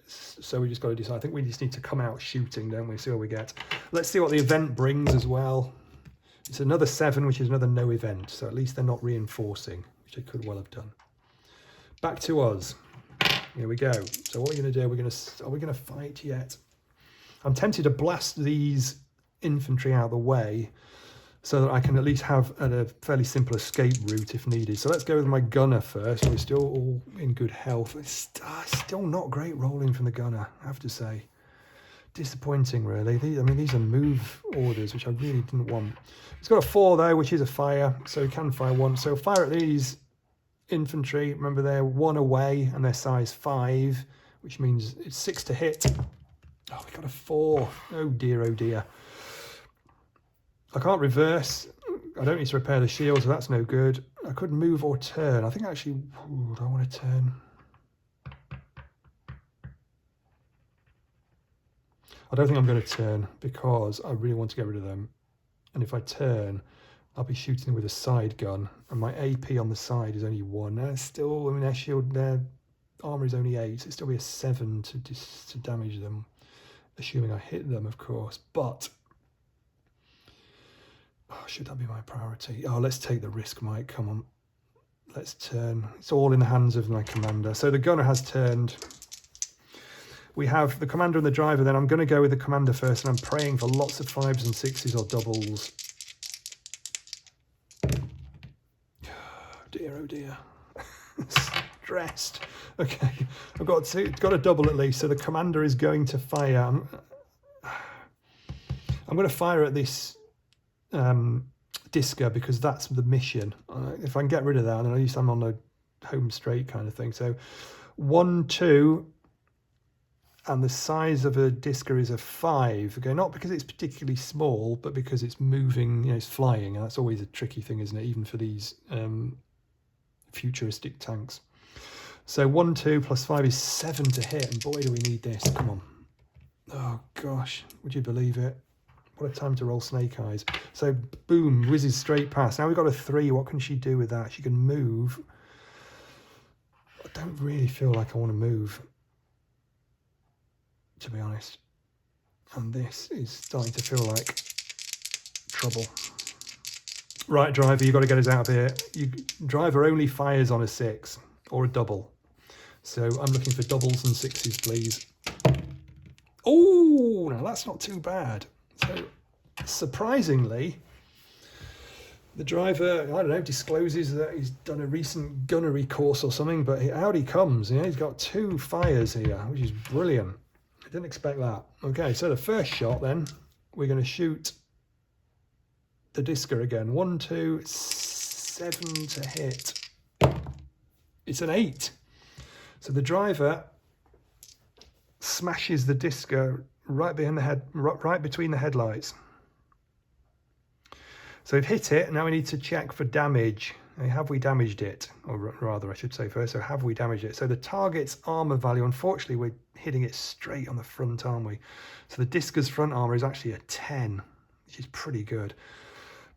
So we just got to decide. I think we just need to come out shooting, don't we? See what we get. Let's see what the event brings as well. It's another 7, which is another no event. So at least they're not reinforcing, which they could well have done. Back to us. Here we go. So what are we going to do? Are we going to fight yet? I'm tempted to blast these infantry out of the way, so that I can at least have a fairly simple escape route if needed. So let's go with my gunner first. We're still all in good health. It's still not great rolling from the gunner, I have to say. Disappointing, really. These are move orders, which I really didn't want. It's got a 4, though, which is a fire, so we can fire 1. So fire at these infantry. Remember, they're 1 away, and they're size 5, which means it's 6 to hit. Oh, we got a 4. Oh, dear, oh, dear. I can't reverse. I don't need to repair the shield, so that's no good. I could move or turn. I think actually, do I want to turn? I don't think I'm going to turn, because I really want to get rid of them. And if I turn, I'll be shooting with a side gun, and my AP on the side is only 1. And it's still, their shield, their armor is only 8. So it'd still be a 7 to damage them, assuming I hit them, of course. But should that be my priority? Oh, let's take the risk, Mike. Come on. Let's turn. It's all in the hands of my commander. So the gunner has turned. We have the commander and the driver. Then I'm going to go with the commander first, and I'm praying for lots of 5s and 6s or doubles. Oh dear, oh dear. Stressed. Okay, I've got a double at least. So the commander is going to fire. I'm going to fire at this Disca because that's the mission. If I can get rid of that, then at least I'm on the home straight kind of thing. So 1, 2, and the size of a Disca is a 5. Okay, not because it's particularly small, but because it's moving, it's flying, and that's always a tricky thing, isn't it? Even for these futuristic tanks. So 1, 2 plus 5 is 7 to hit, and boy, do we need this. Come on. Oh gosh, would you believe it? What a time to roll snake eyes. So boom, whizzes straight past. Now we've got a 3. What can she do with that? She can move. I don't really feel like I want to move, to be honest. And this is starting to feel like trouble. Right, driver, you've got to get us out of here. Driver only fires on a 6 or a double. So I'm looking for doubles and 6s, please. Oh, now that's not too bad. So surprisingly, the driver, I don't know, discloses that he's done a recent gunnery course or something, but out he comes. He's got 2 fires here, which is brilliant. I didn't expect that. Okay, so the first shot then, we're going to shoot the Disca again. 1, 2, 7 to hit. It's an 8. So the driver smashes the Disca right behind the head, right between the headlights. So we've hit it. Now we need to check for damage. Have we damaged it? Or rather, I should say first, so have we damaged it? So the target's armor value, unfortunately, we're hitting it straight on the front, aren't we? So the Disca's front armor is actually a 10, which is pretty good.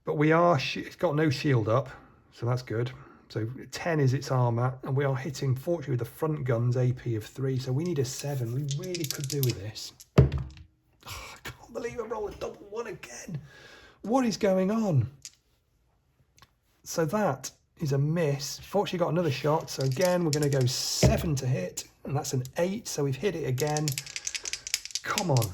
But it's got no shield up, so that's good. So 10 is its armor, and we are hitting, fortunately, with the front gun's AP of 3, so we need a 7. We really could do with this. Oh, I can't believe I rolled a double 1 again. What is going on? So that is a miss. Fortunately, got another shot, so again, we're going to go 7 to hit, and that's an 8, so we've hit it again. Come on.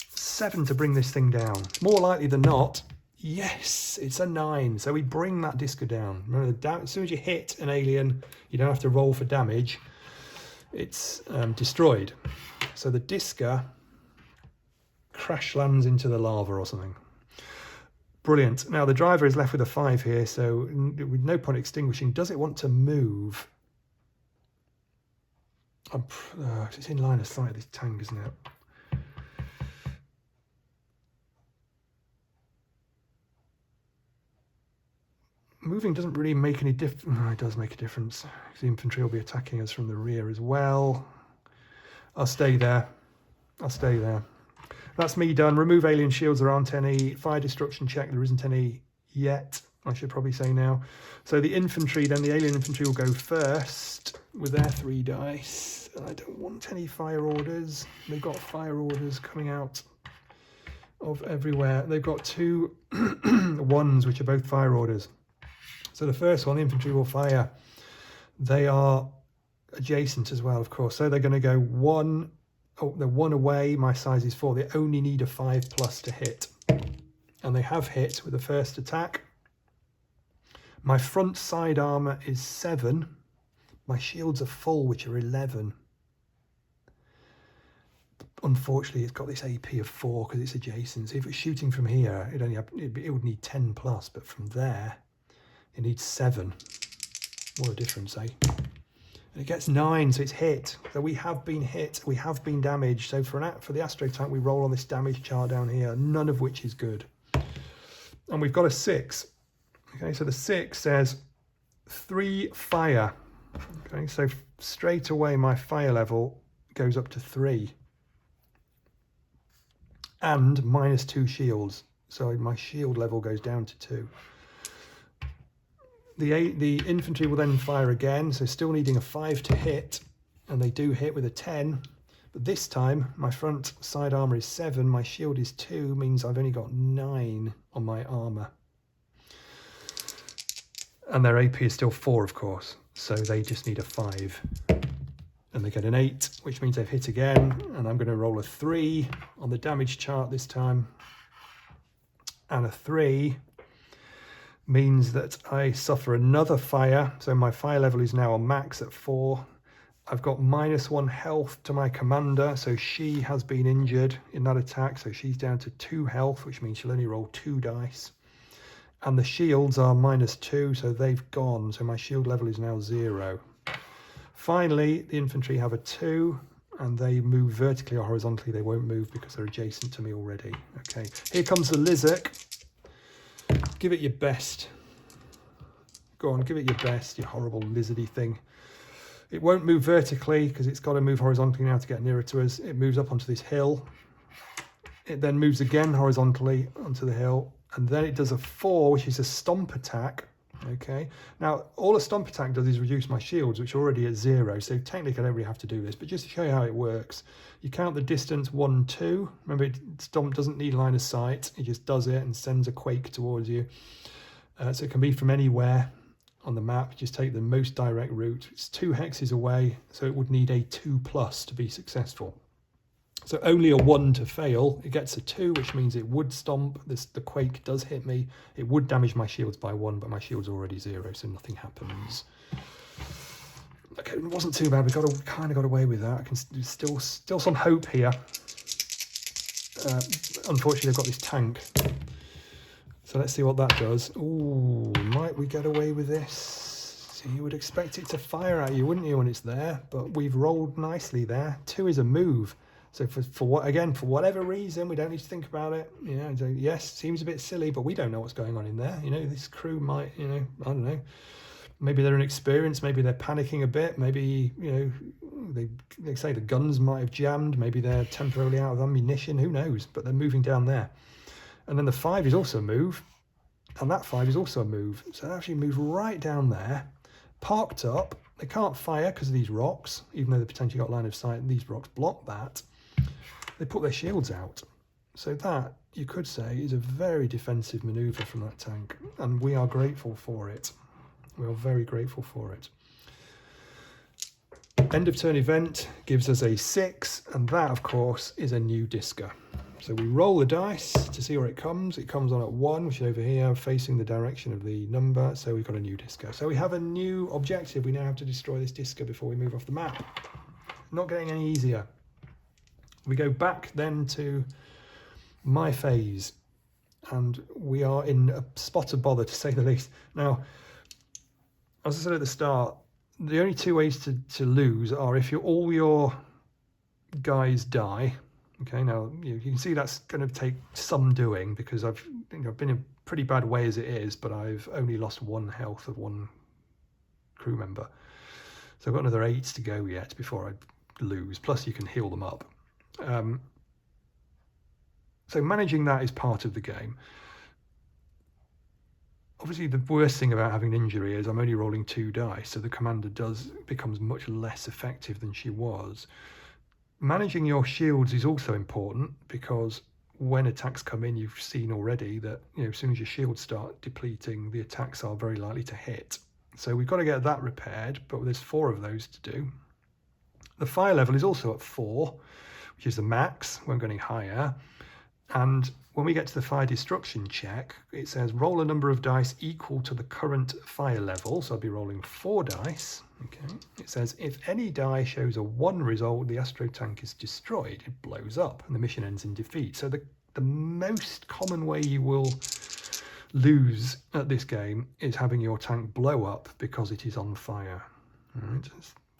7 to bring this thing down. More likely than not, yes, it's a 9. So we bring that Disca down. Remember, as soon as you hit an alien, you don't have to roll for damage. It's destroyed. So the Disca crash lands into the lava or something. Brilliant. Now the driver is left with a 5 here, so with no point extinguishing. Does it want to move? It's in line of sight of this tank, isn't it? Moving doesn't really make any difference. No, it does make a difference. The infantry will be attacking us from the rear as well. I'll stay there. I'll stay there. That's me done. Remove alien shields. There aren't any. Fire destruction check. There isn't any yet, I should probably say now. So the infantry, then the alien infantry will go first with their 3 dice. And I don't want any fire orders. They've got fire orders coming out of everywhere. They've got 2 1s, which are both fire orders. So the first one, the infantry will fire. They are adjacent as well, of course. So they're going to go 1. Oh, they're 1 away. My size is 4. They only need a 5+ to hit. And they have hit with the first attack. My front side armor is 7. My shields are full, which are 11. Unfortunately, it's got this AP of 4 because it's adjacent. So if it's shooting from here, it would need 10+, but from there, it needs 7. What a difference, eh? And it gets 9, so it's hit. So we have been hit, we have been damaged. So for the AstroTank, we roll on this damage chart down here, none of which is good. And we've got a 6. Okay, so the 6 says 3 fire. Okay, so straight away my fire level goes up to 3. And -2 shields. So my shield level goes down to 2. The infantry will then fire again, so still needing a 5 to hit, and they do hit with a 10, but this time my front side armor is 7, my shield is 2, means I've only got 9 on my armor. And their AP is still 4, of course, so they just need a 5. And they get an 8, which means they've hit again, and I'm going to roll a 3 on the damage chart this time. And a 3 means that I suffer another fire, so my fire level is now on max at 4. I've got -1 health to my commander, so she has been injured in that attack, so she's down to 2 health, which means she'll only roll 2 dice. And the shields are -2, so they've gone. So my shield level is now 0. Finally, the infantry have a 2, and they move vertically or horizontally. They won't move because they're adjacent to me already. Okay, here comes the Lizard. Give it your best. Go on, give it your best, you horrible lizardy thing. It won't move vertically because it's got to move horizontally now to get nearer to us. It moves up onto this hill. It then moves again horizontally onto the hill. And then it does a 4, which is a Stomp Attack. Okay, now all a Stomp Attack does is reduce my shields, which are already at 0, so technically I don't really have to do this, but just to show you how it works, you count the distance 1, 2. Remember, Stomp doesn't need line of sight, it just does it and sends a quake towards you. So it can be from anywhere on the map. Just take the most direct route. It's 2 hexes away, so it would need a 2+ to be successful. So only a 1 to fail. It gets a 2, which means it would stomp. The quake does hit me. It would damage my shields by 1, but my shield's already 0, so nothing happens. Okay, it wasn't too bad. We kind of got away with that. I can still some hope here. Unfortunately, I've got this tank. So let's see what that does. Ooh, might we get away with this? So you would expect it to fire at you, wouldn't you, when it's there? But we've rolled nicely there. 2 is a move. So for whatever reason, we don't need to think about it. You know, so yes, seems a bit silly, but we don't know what's going on in there. You know, this crew might, you know, I don't know. Maybe they're inexperienced. Maybe they're panicking a bit. Maybe, you know, they say the guns might have jammed. Maybe they're temporarily out of ammunition. Who knows? But they're moving down there. And then the 5 is also a move. And that 5 is also a move. So they actually move right down there, parked up. They can't fire because of these rocks, even though they potentially got line of sight. These rocks block that. They put their shields out. So that, you could say, is a very defensive manoeuvre from that tank. And we are grateful for it. We are very grateful for it. End of turn event gives us a 6. And that, of course, is a new disca. So we roll the dice to see where it comes. It comes on at 1, which is over here, facing the direction of the number. So we've got a new disca. So we have a new objective. We now have to destroy this disca before we move off the map. Not getting any easier. We go back then to my phase, and we are in a spot of bother, to say the least. Now, as I said at the start, the only 2 ways to lose are if all your guys die. Okay, now you can see that's going to take some doing, because I've been in a pretty bad way as it is, but I've only lost 1 health of 1 crew member. So I've got another 8 to go yet before I lose, plus you can heal them up. So managing that is part of the game. Obviously, the worst thing about having an injury is I'm only rolling 2 dice, so the commander becomes much less effective than she was. Managing your shields is also important, because when attacks come in, you've seen already that, you know, as soon as your shields start depleting, the attacks are very likely to hit. So we've got to get that repaired, but there's 4 of those to do. The fire level is also at 4, which is the max. Won't go any higher. And when we get to the fire destruction check, it says roll a number of dice equal to the current fire level. So I'll be rolling 4 dice. Okay. It says if any die shows a 1 result, the AstroTank is destroyed. It blows up and the mission ends in defeat. So the most common way you will lose at this game is having your tank blow up because it is on fire. All right.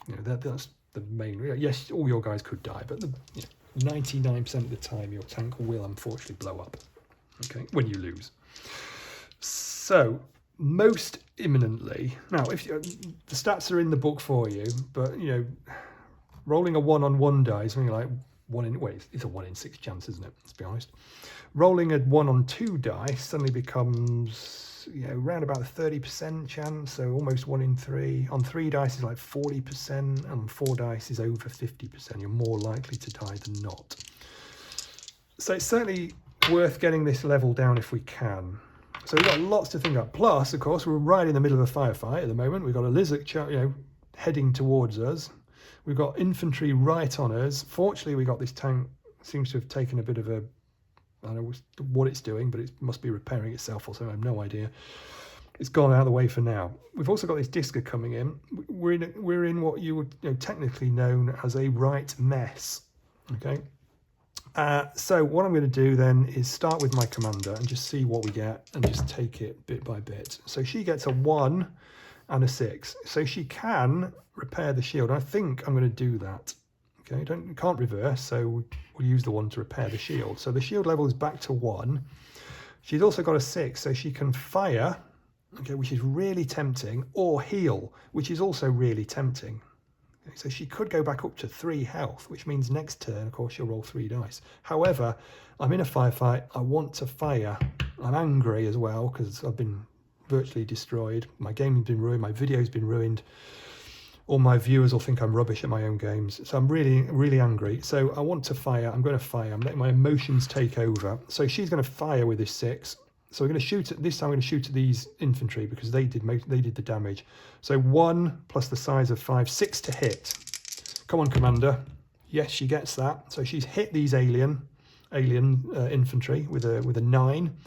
You know, that's the main. Yes, all your guys could die, but 99% of the time your tank will unfortunately blow up. Okay, when you lose. So most imminently, now if the stats are in the book for you, but you know, rolling a 1-on-1 die is something like it's a 1 in 6 chance, isn't it? Let's be honest. Rolling a 1-on-2 die suddenly becomes, you know, around about a 30% chance, so almost 1 in 3. On 3 dice is like 40%, and on 4 dice is over 50%. You're more likely to die than not. So it's certainly worth getting this level down if we can. So we've got lots to think about. Plus, of course, we're right in the middle of a firefight at the moment. We've got a lizard, you know, heading towards us. We've got infantry right on us. Fortunately, we got this tank. Seems to have taken a bit of a, I don't know what it's doing, but it must be repairing itself or something. I have no idea. It's gone out of the way for now. We've also got this disca coming in. We're in what you would, you know, technically known as a right mess. Okay. So what I'm going to do then is start with my commander and just see what we get and just take it bit by bit. So she gets a 1 and a 6. So she can repair the shield. I think I'm going to do that. Okay, can't reverse, so we'll use the 1 to repair the shield. So the shield level is back to 1. She's also got a 6, so she can fire, okay, which is really tempting, or heal, which is also really tempting. Okay, so she could go back up to 3 health, which means next turn, of course, she'll roll 3 dice. However, I'm in a firefight. I want to fire. I'm angry as well because I've been virtually destroyed. My game has been ruined. My video's been ruined. All my viewers will think I'm rubbish at my own games. So I'm really, really angry. So I want to fire. I'm going to fire. I'm letting my emotions take over. So she's going to fire with this 6. So we're going to shoot at this time. I'm going to shoot at these infantry because they did the damage. So 1 plus the size of 5, 6 to hit. Come on, commander. Yes, she gets that. So she's hit these alien infantry with a 9.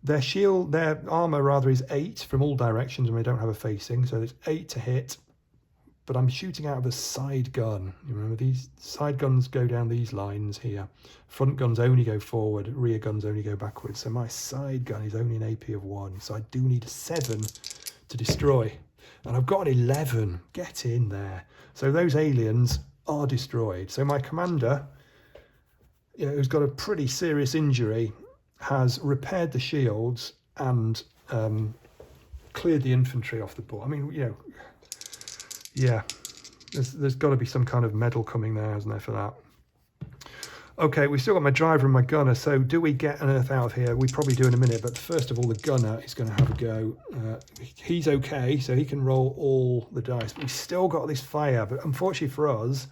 Their shield, their armor rather, is 8 from all directions, and they don't have a facing. So there's 8 to hit. But I'm shooting out of a side gun. You remember these side guns go down these lines here. Front guns only go forward, rear guns only go backwards. So my side gun is only an AP of 1. So I do need a 7 to destroy. And I've got an 11. Get in there. So those aliens are destroyed. So my commander, who's got a pretty serious injury, has repaired the shields and cleared the infantry off the board. I mean, yeah, there's got to be some kind of medal coming there, isn't there, for that? Okay, we've still got my driver and my gunner, so do we get an earth out of here? We probably do in a minute, but first of all, the gunner is going to have a go. He's okay, so he can roll all the dice, but we've still got this fire, but unfortunately for us,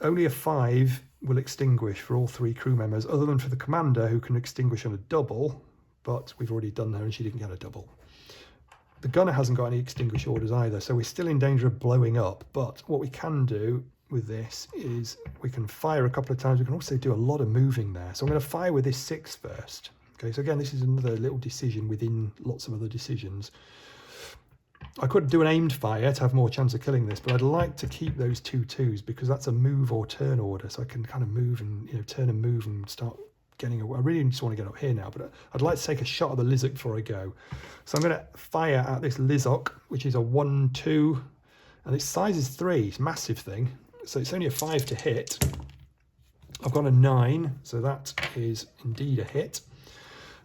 only a 5 will extinguish for all 3 crew members, other than for the commander, who can extinguish on a double, but we've already done that and she didn't get a double. The gunner hasn't got any extinguish orders either, so we're still in danger of blowing up. But what we can do with this is we can fire a couple of times. We can also do a lot of moving there. So I'm going to fire with this 6 first. Okay, so again, this is another little decision within lots of other decisions. I could do an aimed fire to have more chance of killing this, but I'd like to keep those 2 2s because that's a move or turn order, so I can kind of move and turn and move and start getting away. I really just want to get up here now, but I'd like to take a shot at the Lizok before I go. So I'm going to fire at this Lizok, which is a 1 2, and its size is 3. It's a massive thing, so it's only a 5 to hit. I've got a 9, so that is indeed a hit.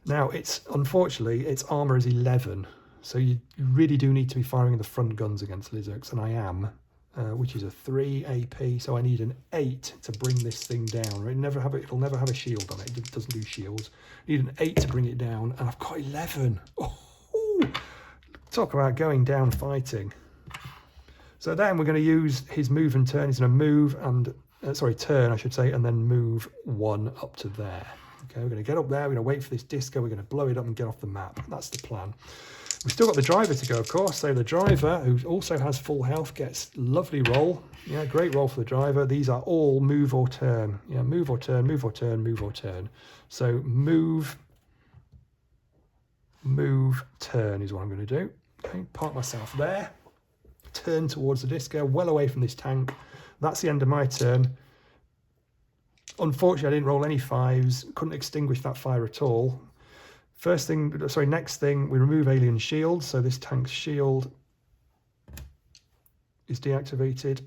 Now unfortunately its armor is 11, so you really do need to be firing the front guns against Lizoks, and I am. Which is a 3 AP, so I need an 8 to bring this thing down. It'll never have a shield on it. It doesn't do shields. I need an 8 to bring it down, and I've got 11. Oh, talk about going down fighting. So then we're going to use his move and turn. He's going to move and turn, I should say, and then move 1 up to there. Okay, we're going to get up there. We're going to wait for this disco. We're going to blow it up and get off the map. That's the plan. We've still got the driver to go, of course. So the driver, who also has full health, gets lovely roll. Yeah, great roll for the driver. These are all move or turn. Yeah, move or turn, move or turn, move or turn. So move, turn is what I'm going to do. Okay, park myself there. Turn towards the disco, well away from this tank. That's the end of my turn. Unfortunately, I didn't roll any 5s. Couldn't extinguish that fire at all. Next thing, we remove alien shield. So this tank's shield is deactivated.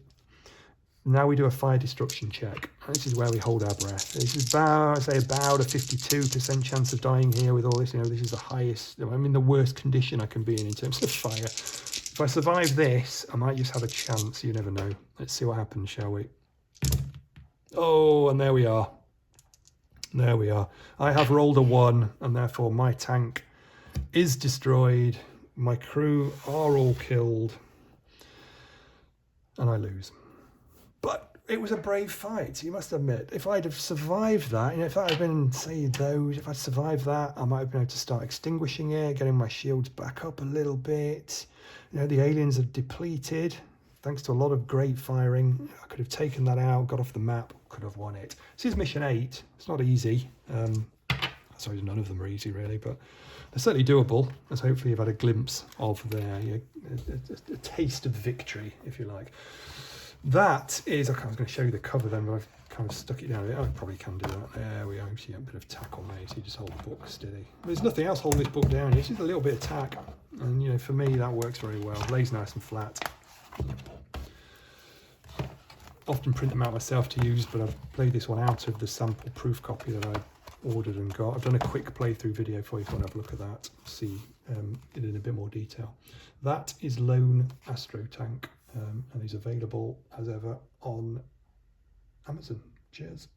Now we do a fire destruction check. This is where we hold our breath. This is about a 52% chance of dying here with all this. This is the highest, I'm in the worst condition I can be in terms of fire. If I survive this, I might just have a chance. You never know. Let's see what happens, shall we? Oh, and there we are. There we are. I have rolled a 1, and therefore my tank is destroyed. My crew are all killed, and I lose. But it was a brave fight, you must admit. If I'd have survived that, if that had been, if I'd survived that, I might have been able to start extinguishing it, getting my shields back up a little bit. The aliens are depleted. Thanks to a lot of great firing, I could have taken that out, got off the map, could have won it. This is mission 8. It's not easy. Sorry, none of them are easy, really, but they're certainly doable. As hopefully you've had a glimpse of a taste of victory, if you like. That is, okay, I was going to show you the cover then, but I've kind of stuck it down a bit. I probably can do that. There we go. See a bit of tack on there, so you just hold the book steady. There's nothing else holding this book down. It's just a little bit of tack. And, you know, for me, that works very well. Lays nice and flat. Often print them out myself to use, but I've played this one out of the sample proof copy that I ordered and got. I've done a quick playthrough video for you if you want to have a look at that, see it in a bit more detail. That is Lone AstroTank, and is available as ever on Amazon. Cheers.